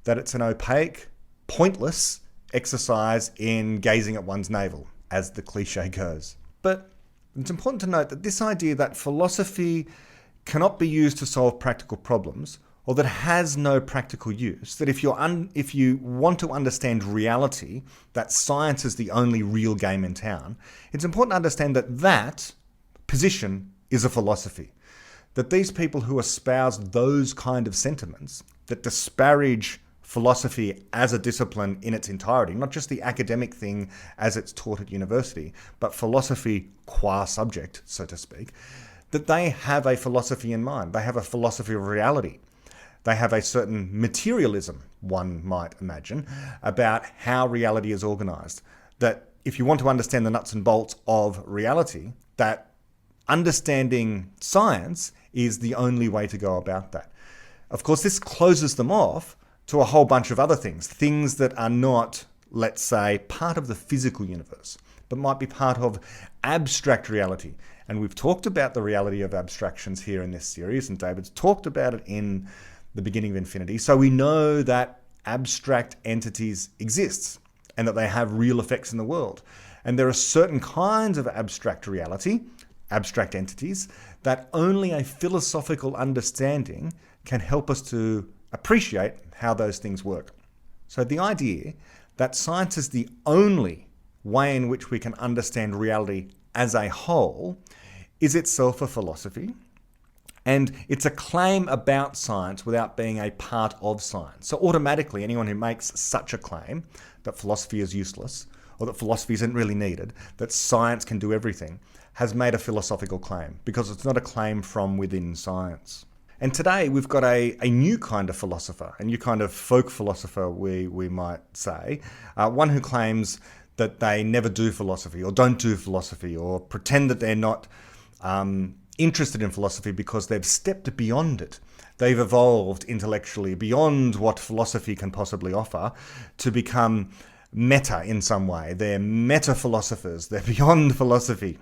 that it's an opaque, pointless exercise in gazing at one's navel, as the cliche goes. But it's important to note that this idea that philosophy cannot be used to solve practical problems, or that has no practical use, that if you want to understand reality, that science is the only real game in town, it's important to understand that that position is a philosophy. That these people who espouse those kind of sentiments, that disparage philosophy as a discipline in its entirety, not just the academic thing as it's taught at university, but philosophy qua subject, so to speak, that they have a philosophy in mind. They have a philosophy of reality. They have a certain materialism, one might imagine, about how reality is organized. That if you want to understand the nuts and bolts of reality, that understanding science is the only way to go about that. Of course, this closes them off to a whole bunch of other things that are not, let's say, part of the physical universe, but might be part of abstract reality. And we've talked about the reality of abstractions here in this series, and David's talked about it in the beginning of Infinity. So we know that abstract entities exist and that they have real effects in the world. And there are certain kinds of abstract reality, abstract entities, that only a philosophical understanding can help us to appreciate how those things work. So the idea that science is the only way in which we can understand reality as a whole is itself a philosophy. And it's a claim about science without being a part of science. So automatically, anyone who makes such a claim, that philosophy is useless, or that philosophy isn't really needed, that science can do everything, has made a philosophical claim, because it's not a claim from within science. And today we've got a new kind of philosopher, a new kind of folk philosopher, we might say, one who claims that they never do philosophy, or don't do philosophy, or pretend that they're not interested in philosophy because they've stepped beyond it. They've evolved intellectually beyond what philosophy can possibly offer to become meta in some way. They're meta-philosophers. They're beyond philosophy.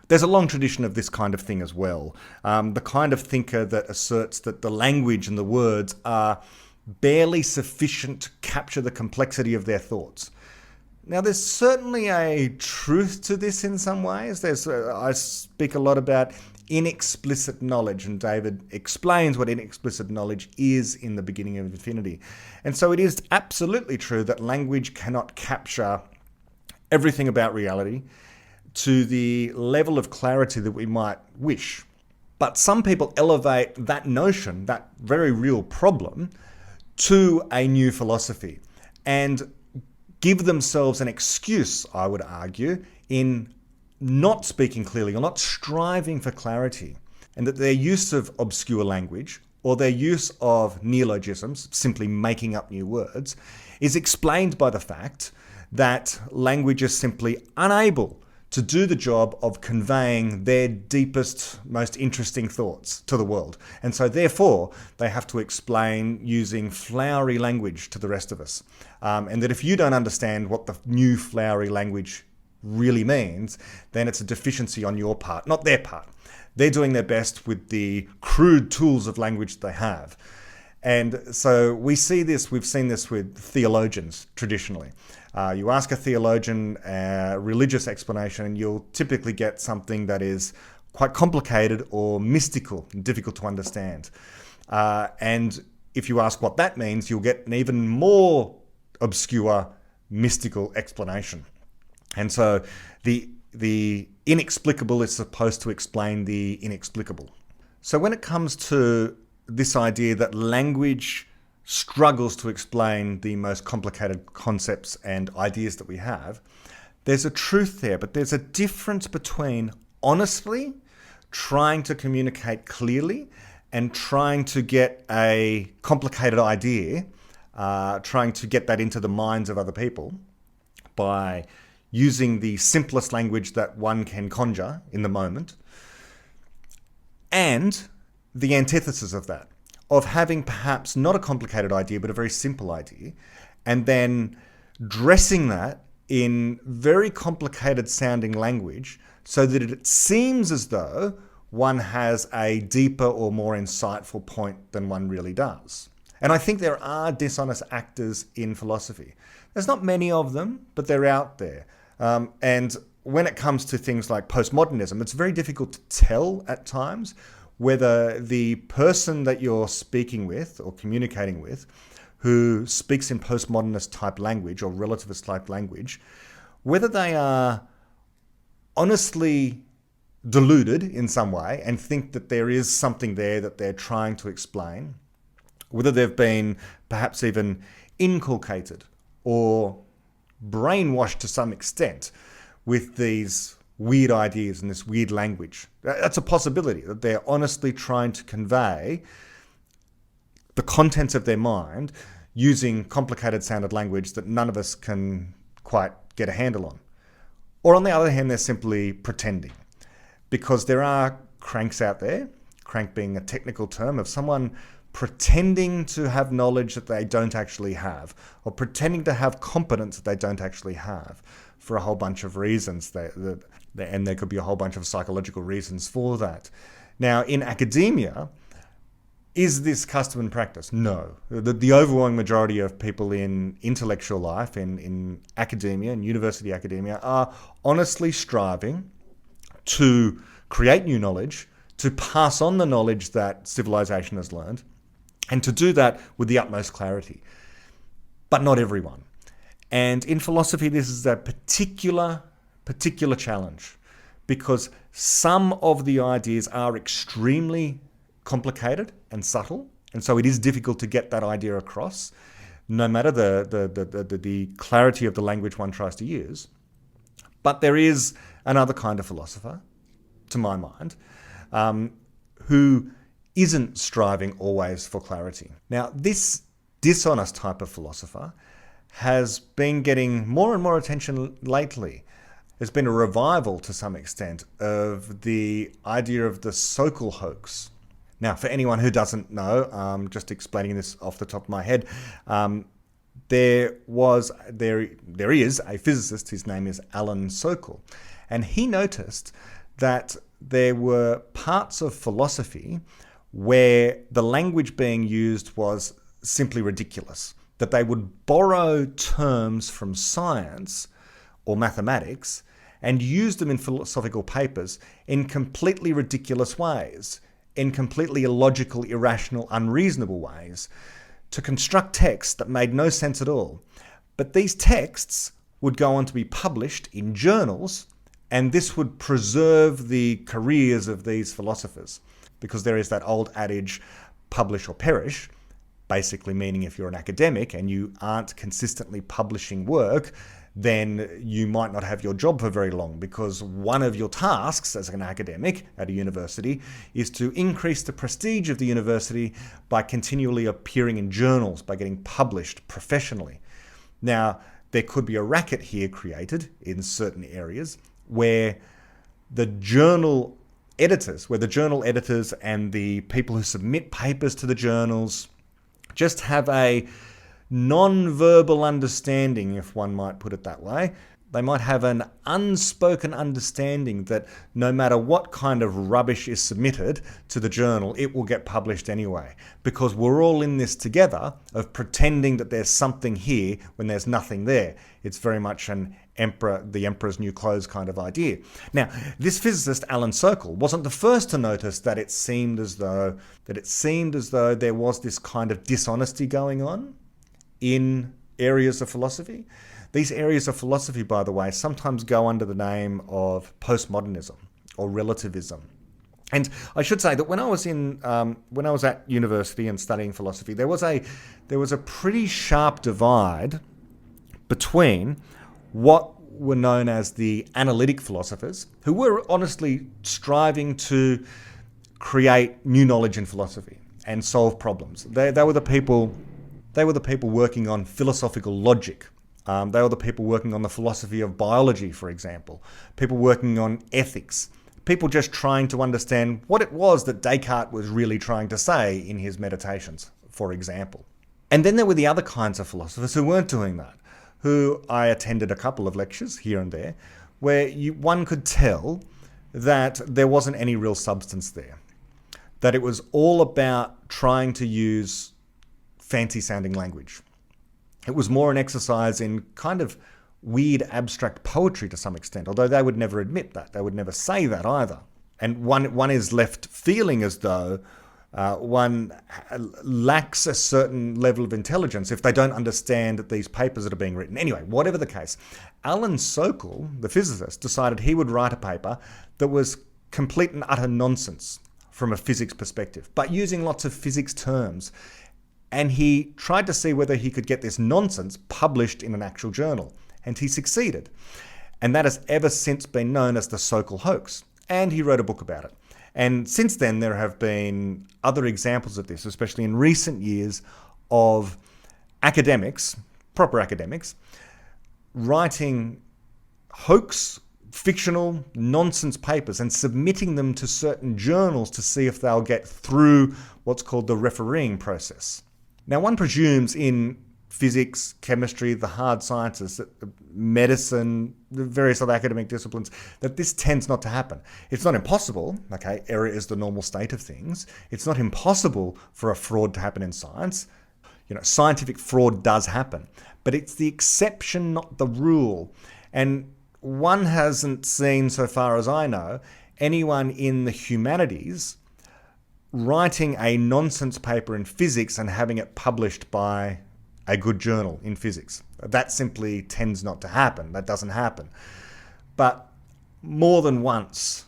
There's a long tradition of this kind of thing as well. The kind of thinker that asserts that the language and the words are barely sufficient to capture the complexity of their thoughts. Now, there's certainly a truth to this in some ways. I speak a lot about inexplicit knowledge, and David explains what inexplicit knowledge is in the beginning of Infinity. And so it is absolutely true that language cannot capture everything about reality to the level of clarity that we might wish. But some people elevate that notion, that very real problem, to a new philosophy and give themselves an excuse, I would argue, in not speaking clearly or not striving for clarity, and that their use of obscure language or their use of neologisms, simply making up new words, is explained by the fact that language is simply unable to do the job of conveying their deepest, most interesting thoughts to the world. And so therefore, they have to explain using flowery language to the rest of us. And that if you don't understand what the new flowery language really means, then it's a deficiency on your part, not their part. They're doing their best with the crude tools of language they have. And so we've seen this with theologians traditionally. You ask a theologian a religious explanation, and you'll typically get something that is quite complicated or mystical and difficult to understand. And if you ask what that means, you'll get an even more obscure, mystical explanation. And so the inexplicable is supposed to explain the inexplicable. So when it comes to this idea that language struggles to explain the most complicated concepts and ideas that we have, there's a truth there, but there's a difference between honestly trying to communicate clearly and trying to get a complicated idea, trying to get that into the minds of other people by using the simplest language that one can conjure in the moment, and the antithesis of that, of having perhaps not a complicated idea, but a very simple idea, and then dressing that in very complicated sounding language so that it seems as though one has a deeper or more insightful point than one really does. And I think there are dishonest actors in philosophy. There's not many of them, but they're out there. And when it comes to things like postmodernism, it's very difficult to tell at times whether the person that you're speaking with or communicating with, who speaks in postmodernist type language or relativist type language, whether they are honestly deluded in some way and think that there is something there that they're trying to explain, whether they've been perhaps even inculcated or brainwashed to some extent with these weird ideas and this weird language. That's a possibility, that they're honestly trying to convey the contents of their mind using complicated sounded language that none of us can quite get a handle on. Or on the other hand, they're simply pretending. Because there are cranks out there, crank being a technical term of someone pretending to have knowledge that they don't actually have, or pretending to have competence that they don't actually have, for a whole bunch of reasons, and there could be a whole bunch of psychological reasons for that. Now, in academia, is this custom and practice? No. The overwhelming majority of people in intellectual life, in academia, in university academia, are honestly striving to create new knowledge, to pass on the knowledge that civilization has learned, and to do that with the utmost clarity. But not everyone. And in philosophy, this is a particular challenge, because some of the ideas are extremely complicated and subtle, and so it is difficult to get that idea across, no matter the clarity of the language one tries to use. But there is another kind of philosopher, to my mind, who isn't striving always for clarity. Now, this dishonest type of philosopher has been getting more and more attention lately. There's been a revival, to some extent, of the idea of the social hoax. Now, for anyone who doesn't know, just explaining this off the top of my head, there is a physicist, his name is Alan Sokal, and he noticed that there were parts of philosophy where the language being used was simply ridiculous, that they would borrow terms from science or mathematics and use them in philosophical papers in completely ridiculous ways, in completely illogical, irrational, unreasonable ways, to construct texts that made no sense at all. But these texts would go on to be published in journals, and this would preserve the careers of these philosophers, because there is that old adage, publish or perish, basically meaning if you're an academic and you aren't consistently publishing work, then you might not have your job for very long, because one of your tasks as an academic at a university is to increase the prestige of the university by continually appearing in journals, by getting published professionally. Now, there could be a racket here created in certain areas where the journal editors and the people who submit papers to the journals just have a non-verbal understanding, if one might put it that way. They might have an unspoken understanding that no matter what kind of rubbish is submitted to the journal, it will get published anyway, because we're all in this together of pretending that there's something here when there's nothing there. It's very much the emperor's new clothes kind of idea. Now, this physicist, Alan Sokal, wasn't the first to notice that it seemed as though there was this kind of dishonesty going on in areas of philosophy. These areas of philosophy, by the way, sometimes go under the name of postmodernism or relativism. And I should say that when I was at university and studying philosophy, there was a pretty sharp divide between what were known as the analytic philosophers, who were honestly striving to create new knowledge in philosophy and solve problems. They were the people working on philosophical logic. They were the people working on the philosophy of biology, for example. People working on ethics. People just trying to understand what it was that Descartes was really trying to say in his meditations, for example. And then there were the other kinds of philosophers who weren't doing that, who I attended a couple of lectures here and there, where one could tell that there wasn't any real substance there. That it was all about trying to use fancy-sounding language. It was more an exercise in kind of weird abstract poetry to some extent, although they would never admit that. They would never say that either. And one is left feeling as though one lacks a certain level of intelligence if they don't understand these papers that are being written. Anyway, whatever the case, Alan Sokal, the physicist, decided he would write a paper that was complete and utter nonsense from a physics perspective, but using lots of physics terms. And he tried to see whether he could get this nonsense published in an actual journal. And he succeeded. And that has ever since been known as the so-called hoax. And he wrote a book about it. And since then, there have been other examples of this, especially in recent years, of academics, proper academics, writing hoax, fictional, nonsense papers and submitting them to certain journals to see if they'll get through what's called the refereeing process. Now, one presumes in physics, chemistry, the hard sciences, medicine, the various other academic disciplines, that this tends not to happen. It's not impossible, okay, error is the normal state of things. It's not impossible for a fraud to happen in science. Scientific fraud does happen, but it's the exception, not the rule. And one hasn't seen, so far as I know, anyone in the humanities writing a nonsense paper in physics and having it published by a good journal in physics. That simply tends not to happen. That doesn't happen. But more than once,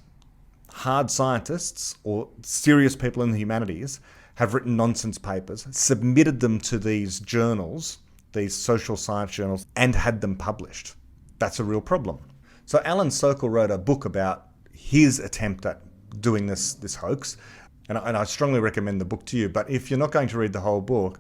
hard scientists or serious people in the humanities have written nonsense papers, submitted them to these journals, these social science journals, and had them published. That's a real problem. So Alan Sokal wrote a book about his attempt at doing this hoax, and I strongly recommend the book to you. But if you're not going to read the whole book,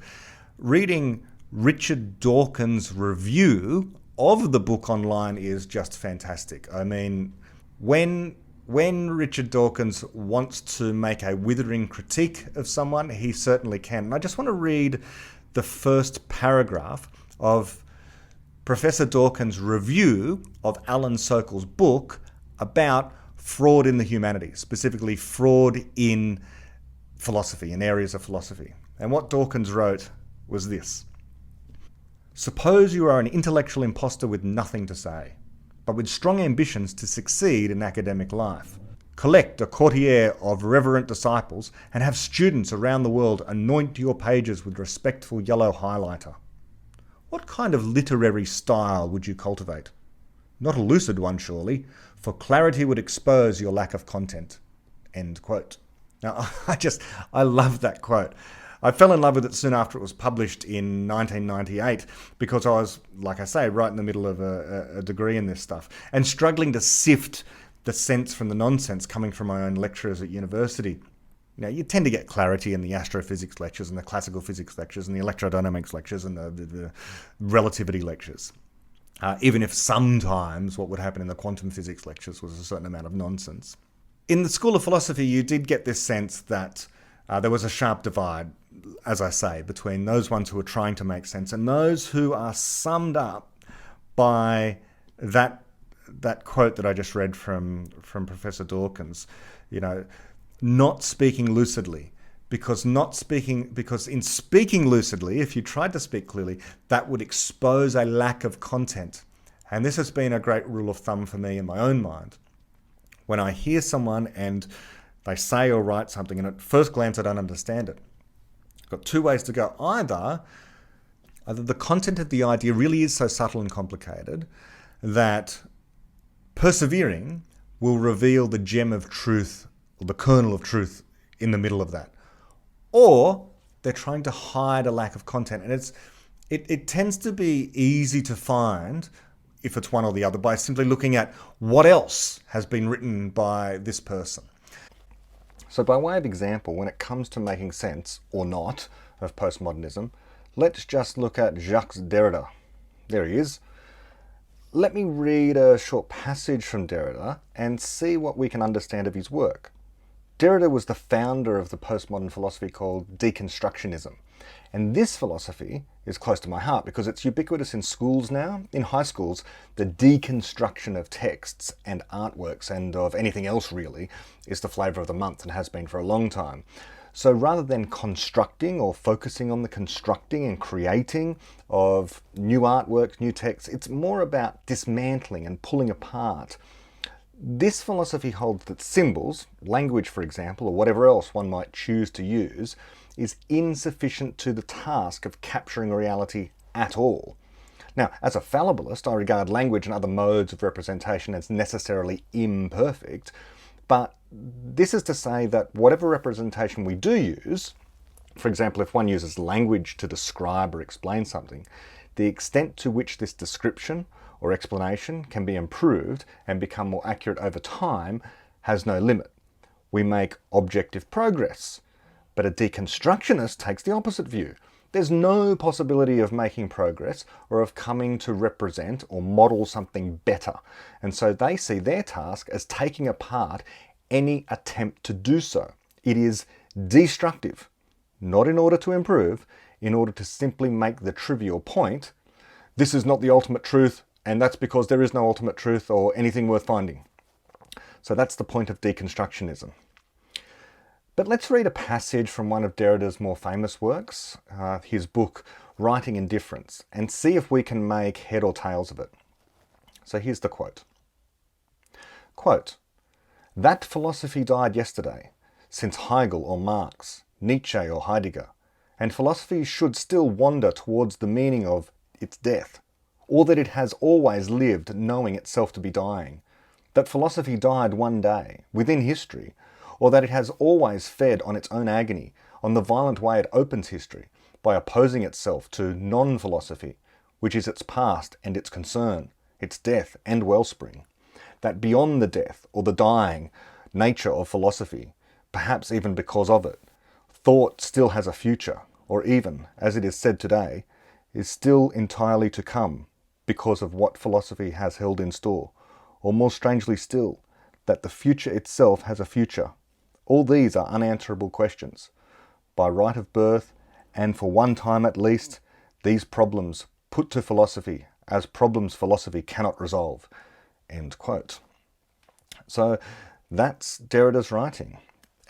reading Richard Dawkins' review of the book online is just fantastic. I mean, when Richard Dawkins wants to make a withering critique of someone, he certainly can. And I just want to read the first paragraph of Professor Dawkins' review of Alan Sokal's book about fraud in the humanities, specifically fraud in philosophy, in areas of philosophy. And what Dawkins wrote was this: suppose you are an intellectual imposter with nothing to say, but with strong ambitions to succeed in academic life. Collect a coterie of reverent disciples and have students around the world anoint your pages with respectful yellow highlighter. What kind of literary style would you cultivate? Not a lucid one, surely, for clarity would expose your lack of content. End quote. Now, I love that quote. I fell in love with it soon after it was published in 1998 because I was, like I say, right in the middle of a degree in this stuff and struggling to sift the sense from the nonsense coming from my own lecturers at university. You tend to get clarity in the astrophysics lectures and the classical physics lectures and the electrodynamics lectures and the relativity lectures. Even if sometimes what would happen in the quantum physics lectures was a certain amount of nonsense. In the School of Philosophy, you did get this sense that there was a sharp divide, as I say, between those ones who are trying to make sense and those who are summed up by that quote that I just read from Professor Dawkins, not speaking lucidly. Because in speaking lucidly, if you tried to speak clearly, that would expose a lack of content. And this has been a great rule of thumb for me in my own mind. When I hear someone and they say or write something and at first glance I don't understand it, I've got two ways to go. Either the content of the idea really is so subtle and complicated that persevering will reveal the gem of truth or the kernel of truth in the middle of that. Or they're trying to hide a lack of content. And it tends to be easy to find if it's one or the other by simply looking at what else has been written by this person. So by way of example, when it comes to making sense, or not, of postmodernism, let's just look at Jacques Derrida. There he is. Let me read a short passage from Derrida and see what we can understand of his work. Derrida was the founder of the postmodern philosophy called Deconstructionism. And this philosophy is close to my heart because it's ubiquitous in schools now. In high schools, the deconstruction of texts and artworks and of anything else really is the flavour of the month and has been for a long time. So rather than constructing or focusing on the constructing and creating of new artworks, new texts, it's more about dismantling and pulling apart. This philosophy holds that symbols, language for example, or whatever else one might choose to use, is insufficient to the task of capturing reality at all. Now, as a fallibilist, I regard language and other modes of representation as necessarily imperfect, but this is to say that whatever representation we do use, For example, if one uses language to describe or explain something, the extent to which this description or explanation can be improved and become more accurate over time has no limit. We make objective progress, but a deconstructionist takes the opposite view. There's no possibility of making progress or of coming to represent or model something better. And so they see their task as taking apart any attempt to do so. It is destructive, not in order to improve, in order to simply make the trivial point, this is not the ultimate truth, and that's because there is no ultimate truth or anything worth finding. So that's the point of deconstructionism. But let's read a passage from one of Derrida's more famous works, his book, Writing Indifference, and see if we can make head or tails of it. So here's the quote. Quote, "That philosophy died yesterday, since Hegel or Marx, Nietzsche or Heidegger, and philosophy should still wander towards the meaning of its death, or that it has always lived knowing itself to be dying, that philosophy died one day, within history, or that it has always fed on its own agony, on the violent way it opens history, by opposing itself to non-philosophy, which is its past and its concern, its death and wellspring, that beyond the death or the dying nature of philosophy, perhaps even because of it, thought still has a future, or even, as it is said today, is still entirely to come because of what philosophy has held in store, or more strangely still, that the future itself has a future. All these are unanswerable questions. By right of birth, and for one time at least, these problems put to philosophy as problems philosophy cannot resolve." End quote. So that's Derrida's writing.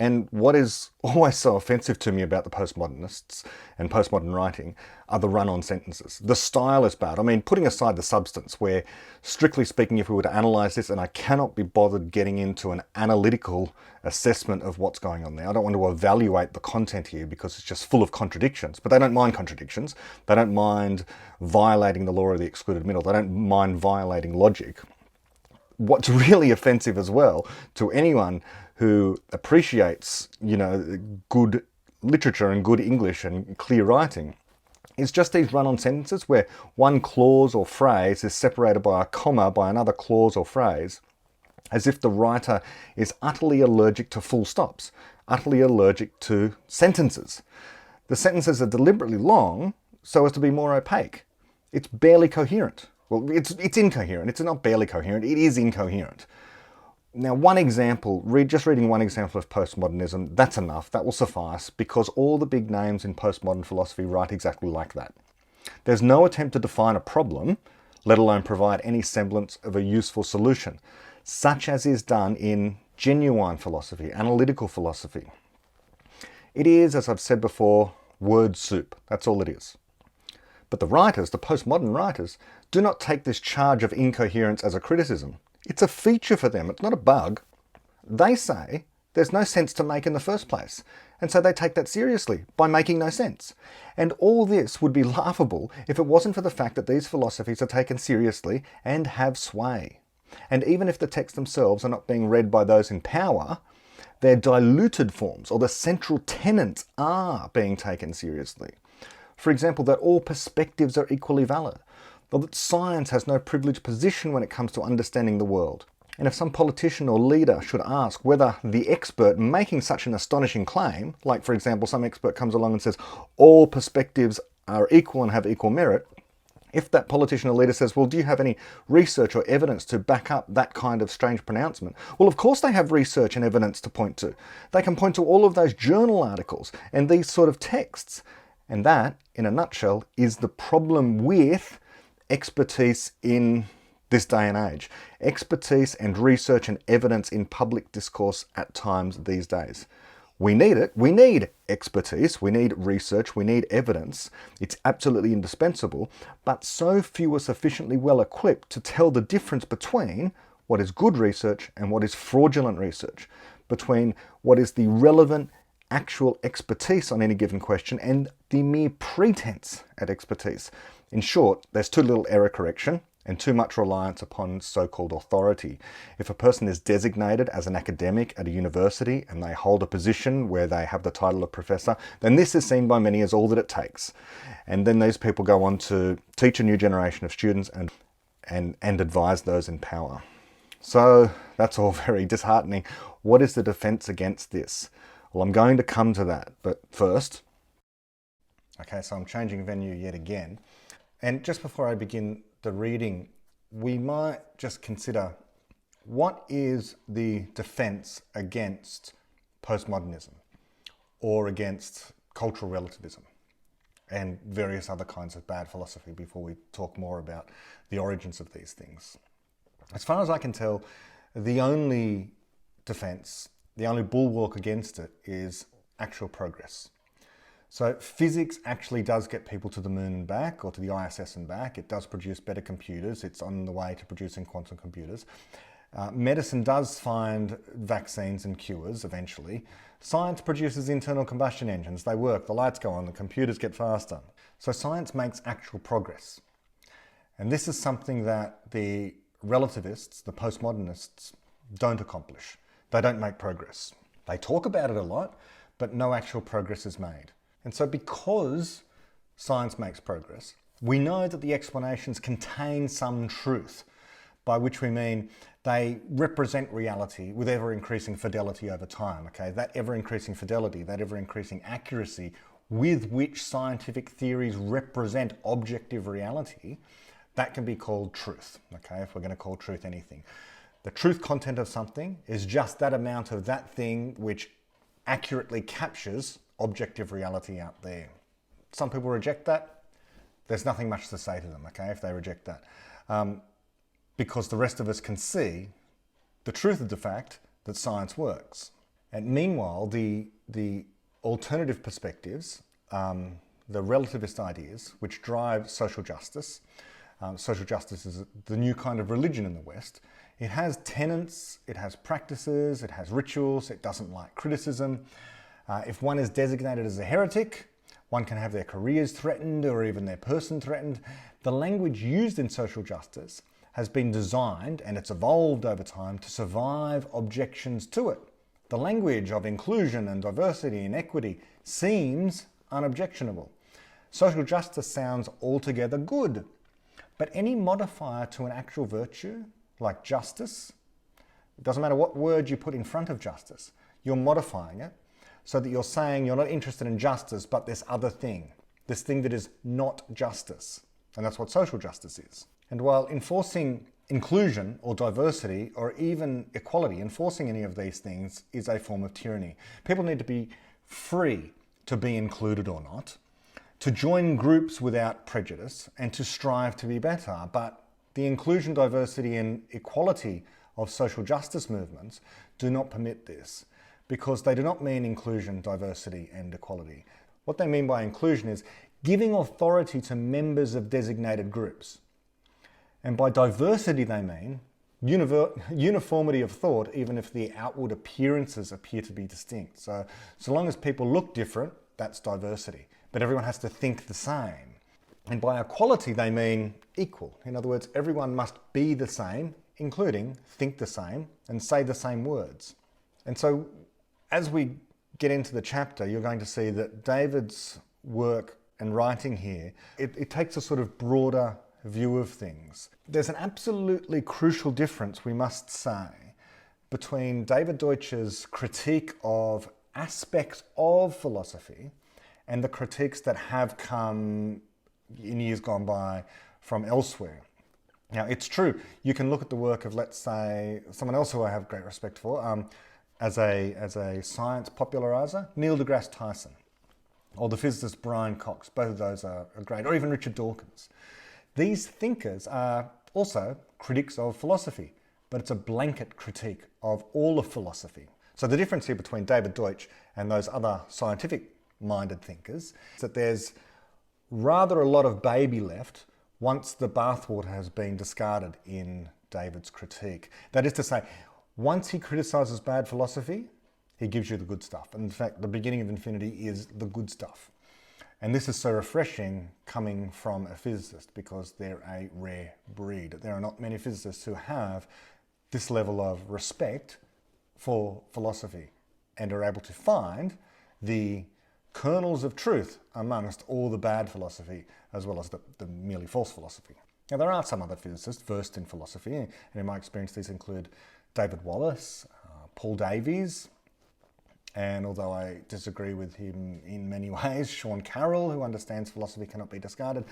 And what is always so offensive to me about the postmodernists and postmodern writing are the run-on sentences. The style is bad. I mean, putting aside the substance, where, strictly speaking, if we were to analyse this, and I cannot be bothered getting into an analytical assessment of what's going on there. I don't want to evaluate the content here because it's just full of contradictions. But they don't mind contradictions. They don't mind violating the law of the excluded middle. They don't mind violating logic. What's really offensive as well to anyone who appreciates, good literature and good English and clear writing, is just these run-on sentences where one clause or phrase is separated by a comma by another clause or phrase, as if the writer is utterly allergic to full stops, utterly allergic to sentences. The sentences are deliberately long so as to be more opaque. It's barely coherent. Well, it's incoherent. It's not barely coherent. It is incoherent. Now, one example, just reading one example of postmodernism, that's enough. That will suffice, because all the big names in postmodern philosophy write exactly like that. There's no attempt to define a problem, let alone provide any semblance of a useful solution, such as is done in genuine philosophy, analytical philosophy. It is, as I've said before, word soup. That's all it is. But the writers, the postmodern writers, do not take this charge of incoherence as a criticism. It's a feature for them. It's not a bug. They say there's no sense to make in the first place. And so they take that seriously by making no sense. And all this would be laughable if it wasn't for the fact that these philosophies are taken seriously and have sway. And even if the texts themselves are not being read by those in power, their diluted forms or the central tenets are being taken seriously. For example, that all perspectives are equally valid, or that science has no privileged position when it comes to understanding the world. And if some politician or leader should ask whether the expert making such an astonishing claim, like for example some expert comes along and says all perspectives are equal and have equal merit, if that politician or leader says, well, do you have any research or evidence to back up that kind of strange pronouncement? Well, of course they have research and evidence to point to. They can point to all of those journal articles and these sort of texts. And that, in a nutshell, is the problem with expertise in this day and age. Expertise and research and evidence in public discourse at times these days. We need it. We need expertise. We need research. We need evidence. It's absolutely indispensable. But so few are sufficiently well equipped to tell the difference between what is good research and what is fraudulent research, between what is the relevant actual expertise on any given question and the mere pretense at expertise. In short, there's too little error correction and too much reliance upon so-called authority. If a person is designated as an academic at a university and they hold a position where they have the title of professor, then this is seen by many as all that it takes. And then these people go on to teach a new generation of students and advise those in power. So that's all very disheartening. What is the defense against this? Well, I'm going to come to that, but first, okay, so I'm changing venue yet again. And just before I begin the reading, we might just consider what is the defense against postmodernism or against cultural relativism and various other kinds of bad philosophy before we talk more about the origins of these things. As far as I can tell, the only defense, the only bulwark against it is actual progress. So physics actually does get people to the moon and back, or to the ISS and back. It does produce better computers. It's on the way to producing quantum computers. Medicine does find vaccines and cures eventually. Science produces internal combustion engines. They work, the lights go on, the computers get faster. So science makes actual progress. And this is something that the relativists, the postmodernists, don't accomplish. They don't make progress. They talk about it a lot, but no actual progress is made. And so because science makes progress, we know that the explanations contain some truth, by which we mean they represent reality with ever-increasing fidelity over time, okay? That ever-increasing fidelity, that ever-increasing accuracy with which scientific theories represent objective reality, that can be called truth, okay? If we're going to call truth anything. The truth content of something is just that amount of that thing which accurately captures objective reality out there. Some people reject that. There's nothing much to say to them, okay, if they reject that. Because the rest of us can see the truth of the fact that science works. And meanwhile, the alternative perspectives, the relativist ideas, which drive social justice is the new kind of religion in the West. It has tenets, it has practices, it has rituals, it doesn't like criticism. If one is designated as a heretic, one can have their careers threatened or even their person threatened. The language used in social justice has been designed, and it's evolved over time, to survive objections to it. The language of inclusion and diversity and equity seems unobjectionable. Social justice sounds altogether good, but any modifier to an actual virtue, like justice, it doesn't matter what word you put in front of justice, you're modifying it so that you're saying you're not interested in justice, but this other thing, this thing that is not justice. And that's what social justice is. And while enforcing inclusion or diversity or even equality, enforcing any of these things is a form of tyranny. People need to be free to be included or not, to join groups without prejudice, and to strive to be better. But the inclusion, diversity and equality of social justice movements do not permit this, because they do not mean inclusion, diversity and equality. What they mean by inclusion is giving authority to members of designated groups. And by diversity they mean uniformity of thought, even if the outward appearances appear to be distinct. So long as people look different, that's diversity. But everyone has to think the same. And by equality they mean equal. In other words, everyone must be the same, including think the same and say the same words. And so as we get into the chapter, you're going to see that David's work and writing here, it takes a sort of broader view of things. There's an absolutely crucial difference, we must say, between David Deutsch's critique of aspects of philosophy and the critiques that have come in years gone by from elsewhere. Now, it's true, you can look at the work of, let's say, someone else who I have great respect for, as a science popularizer, Neil deGrasse Tyson, or the physicist Brian Cox. Both of those are great, or even Richard Dawkins. These thinkers are also critics of philosophy, but it's a blanket critique of all of philosophy. So the difference here between David Deutsch and those other scientific-minded thinkers is that there's rather a lot of baby left once the bathwater has been discarded in David's critique. That is to say, once he criticises bad philosophy, he gives you the good stuff. And in fact, the beginning of infinity is the good stuff. And this is so refreshing coming from a physicist because they're a rare breed. There are not many physicists who have this level of respect for philosophy and are able to find the kernels of truth amongst all the bad philosophy as well as the merely false philosophy. Now, there are some other physicists versed in philosophy, and in my experience these include David Wallace, Paul Davies, and although I disagree with him in many ways, Sean Carroll, who understands philosophy cannot be discarded.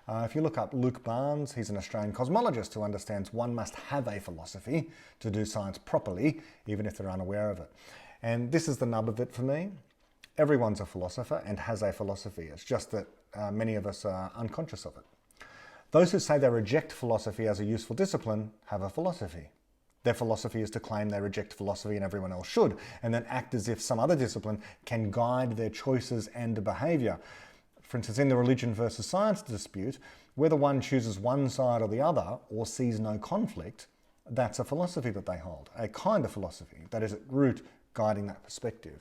If you look up Luke Barnes, he's an Australian cosmologist who understands one must have a philosophy to do science properly, even if they're unaware of it. And this is the nub of it for me. Everyone's a philosopher and has a philosophy. It's just that many of us are unconscious of it. Those who say they reject philosophy as a useful discipline have a philosophy. Their philosophy is to claim they reject philosophy and everyone else should, and then act as if some other discipline can guide their choices and behaviour. For instance, in the religion versus science dispute, whether one chooses one side or the other or sees no conflict, that's a philosophy that they hold, a kind of philosophy that is at root guiding that perspective.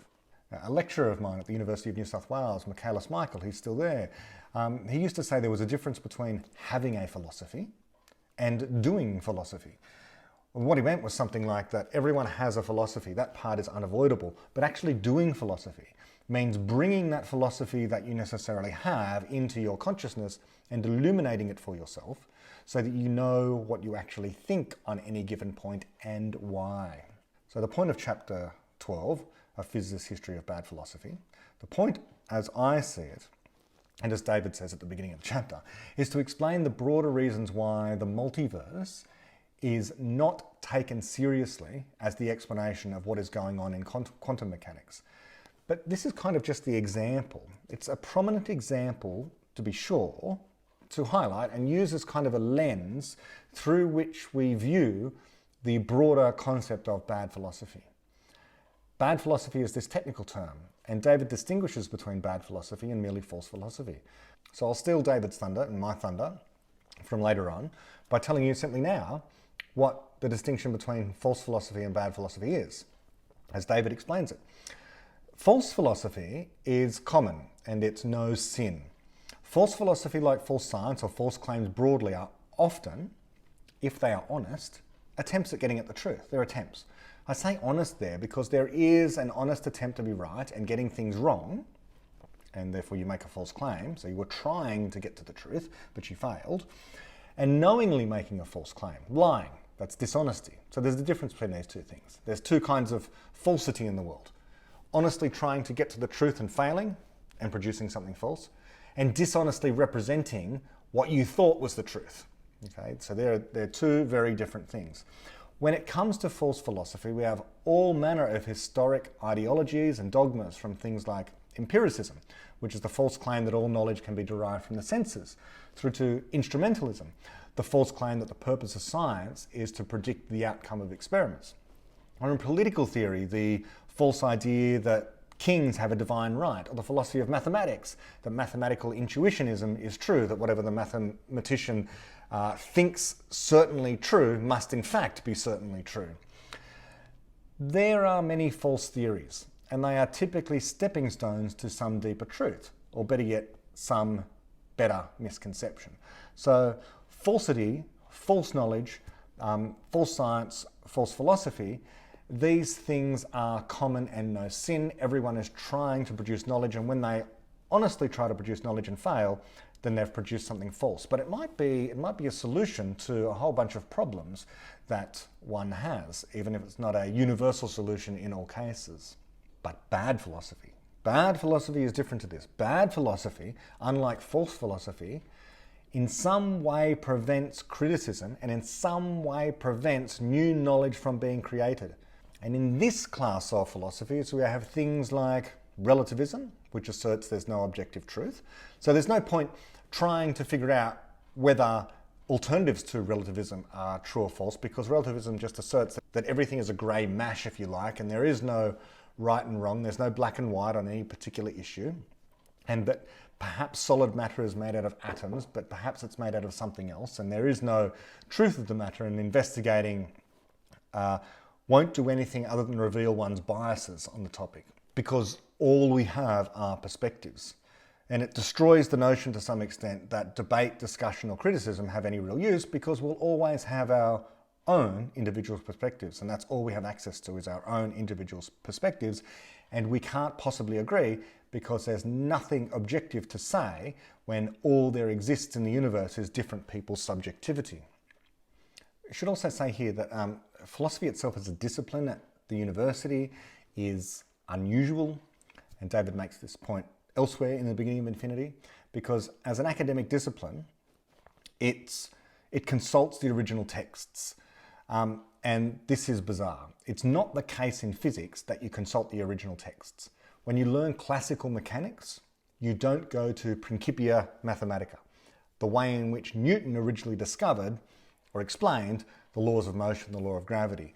A lecturer of mine at the University of New South Wales, Michaelis Michael, he's still there, he used to say there was a difference between having a philosophy and doing philosophy. What he meant was something like that everyone has a philosophy, that part is unavoidable, but actually doing philosophy means bringing that philosophy that you necessarily have into your consciousness and illuminating it for yourself so that you know what you actually think on any given point and why. So the point of chapter 12, A Physicist's History of Bad Philosophy, the point as I see it, and as David says at the beginning of the chapter, is to explain the broader reasons why the multiverse is not taken seriously as the explanation of what is going on in quantum mechanics. But this is kind of just the example. It's a prominent example, to be sure, to highlight and use as kind of a lens through which we view the broader concept of bad philosophy. Bad philosophy is this technical term, and David distinguishes between bad philosophy and merely false philosophy. So I'll steal David's thunder and my thunder from later on by telling you simply now what the distinction between false philosophy and bad philosophy is, as David explains it. False philosophy is common and it's no sin. False philosophy, like false science or false claims broadly, are often, if they are honest, attempts at getting at the truth. They're attempts. I say honest there because there is an honest attempt to be right and getting things wrong, and therefore you make a false claim. So you were trying to get to the truth, but you failed. And knowingly making a false claim, lying, that's dishonesty. So there's a difference between these two things. There's two kinds of falsity in the world. Honestly trying to get to the truth and failing and producing something false, and dishonestly representing what you thought was the truth. Okay, so they're two very different things. When it comes to false philosophy, we have all manner of historic ideologies and dogmas, from things like empiricism, which is the false claim that all knowledge can be derived from the senses, through to instrumentalism, the false claim that the purpose of science is to predict the outcome of experiments. Or in political theory, the false idea that kings have a divine right, or the philosophy of mathematics, that mathematical intuitionism is true, that whatever the mathematician thinks certainly true must in fact be certainly true. There are many false theories, and they are typically stepping stones to some deeper truth, or better yet, some better misconception. So falsity, false knowledge, false science, false philosophy, these things are common and no sin. Everyone is trying to produce knowledge, and when they honestly try to produce knowledge and fail, then they've produced something false. But it might be a solution to a whole bunch of problems that one has, even if it's not a universal solution in all cases. But bad philosophy is different to this. Bad philosophy, unlike false philosophy, in some way prevents criticism and in some way prevents new knowledge from being created. And in this class of philosophies, we have things like relativism, which asserts there's no objective truth. So there's no point trying to figure out whether alternatives to relativism are true or false, because relativism just asserts that everything is a grey mash, if you like, and there is no right and wrong, there's no black and white on any particular issue, and that perhaps solid matter is made out of atoms, but perhaps it's made out of something else, and there is no truth of the matter, and investigating won't do anything other than reveal one's biases on the topic, because all we have are perspectives. And it destroys the notion to some extent that debate, discussion or criticism have any real use, because we'll always have our own individual perspectives, and that's all we have access to is our own individual perspectives, and we can't possibly agree because there's nothing objective to say when all there exists in the universe is different people's subjectivity. I should also say here that philosophy itself as a discipline at the university is unusual, and David makes this point elsewhere in the beginning of Infinity, because as an academic discipline, it consults the original texts. And this is bizarre. It's not the case in physics that you consult the original texts. When you learn classical mechanics, you don't go to Principia Mathematica, the way in which Newton originally discovered or explained the laws of motion, the law of gravity.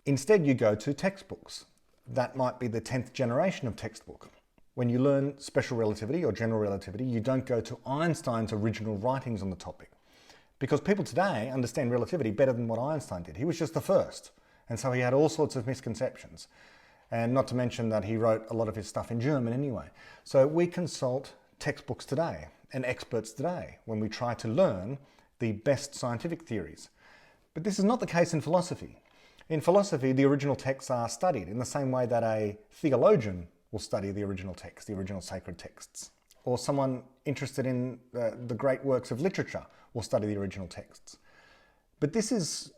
Instead, you go to textbooks. That might be the 10th generation of textbook. When you learn special relativity or general relativity, you don't go to Einstein's original writings on the topic. Because people today understand relativity better than what Einstein did. He was just the first. And so he had all sorts of misconceptions. And not to mention that he wrote a lot of his stuff in German anyway. So we consult textbooks today and experts today when we try to learn the best scientific theories. But this is not the case in philosophy. In philosophy, the original texts are studied in the same way that a theologian will study the original text, the original sacred texts. Or someone interested in the great works of literature will study the original texts. But this is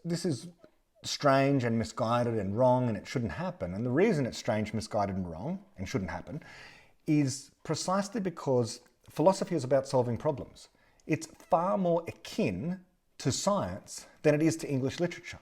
strange and misguided and wrong, and it shouldn't happen. And the reason it's strange, misguided and wrong and shouldn't happen is precisely because philosophy is about solving problems. It's far more akin to science than it is to English literature.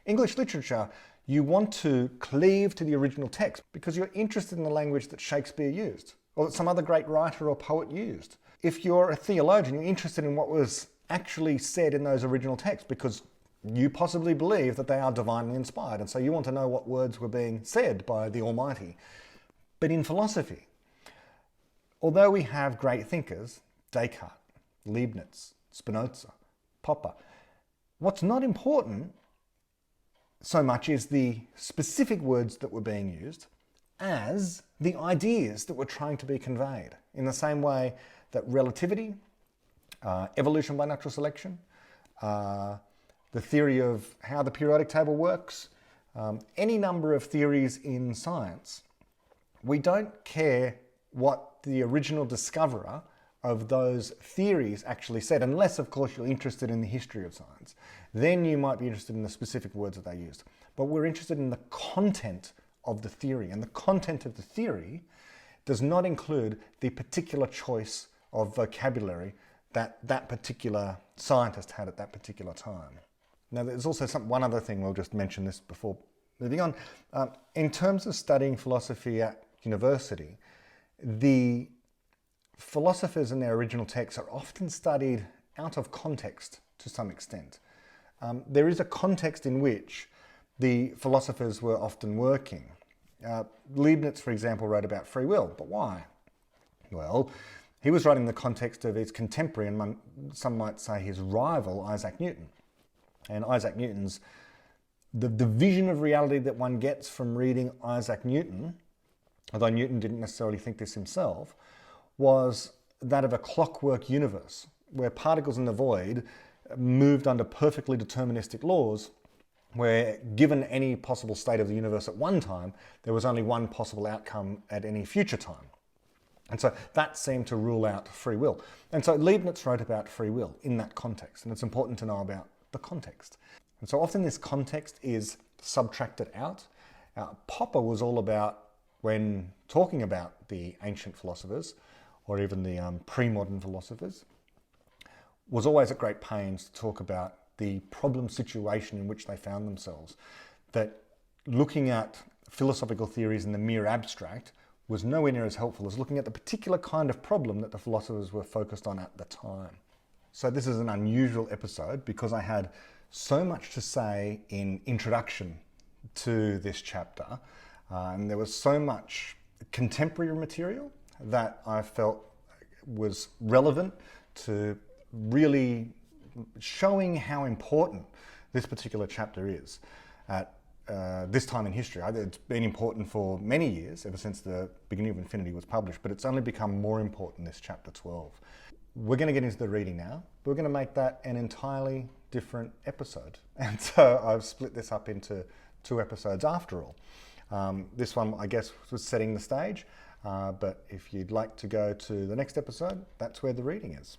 English literature, you want to cleave to the original text because you're interested in the language that Shakespeare used or that some other great writer or poet used. If you're a theologian, you're interested in what was actually said in those original texts because you possibly believe that they are divinely inspired, and so you want to know what words were being said by the Almighty. But in philosophy, although we have great thinkers, Descartes, Leibniz, Spinoza, Popper, what's not important so much is the specific words that were being used as the ideas that were trying to be conveyed. In the same way that relativity, evolution by natural selection, the theory of how the periodic table works, any number of theories in science, we don't care what the original discoverer of those theories actually said, unless of course you're interested in the history of science. Then you might be interested in the specific words that they used. But we're interested in the content of the theory, and the content of the theory does not include the particular choice of vocabulary that that particular scientist had at that particular time. Now there's also one other thing, we'll just mention this before moving on. In terms of studying philosophy at university, the philosophers in their original texts are often studied out of context to some extent. There is a context in which the philosophers were often working. Leibniz, for example, wrote about free will, but why? Well, he was writing in the context of his contemporary, and some might say his rival, Isaac Newton. And Isaac Newton's, the vision of reality that one gets from reading Isaac Newton, although Newton didn't necessarily think this himself, was that of a clockwork universe where particles in the void moved under perfectly deterministic laws, where given any possible state of the universe at one time, there was only one possible outcome at any future time. And so that seemed to rule out free will. And so Leibniz wrote about free will in that context, and it's important to know about the context. And so often this context is subtracted out. Popper was all about, when talking about the ancient philosophers, or even the pre-modern philosophers, was always at great pains to talk about the problem situation in which they found themselves. That looking at philosophical theories in the mere abstract was nowhere near as helpful as looking at the particular kind of problem that the philosophers were focused on at the time. So this is an unusual episode because I had so much to say in introduction to this chapter, and there was so much contemporary material that I felt was relevant to really showing how important this particular chapter is at this time in history. It's been important for many years, ever since the beginning of Infinity was published, but it's only become more important this chapter 12. We're going to get into the reading now. We're going to make that an entirely different episode. And so I've split this up into 2 episodes after all. This one, I guess, was setting the stage, but if you'd like to go to the next episode, that's where the reading is.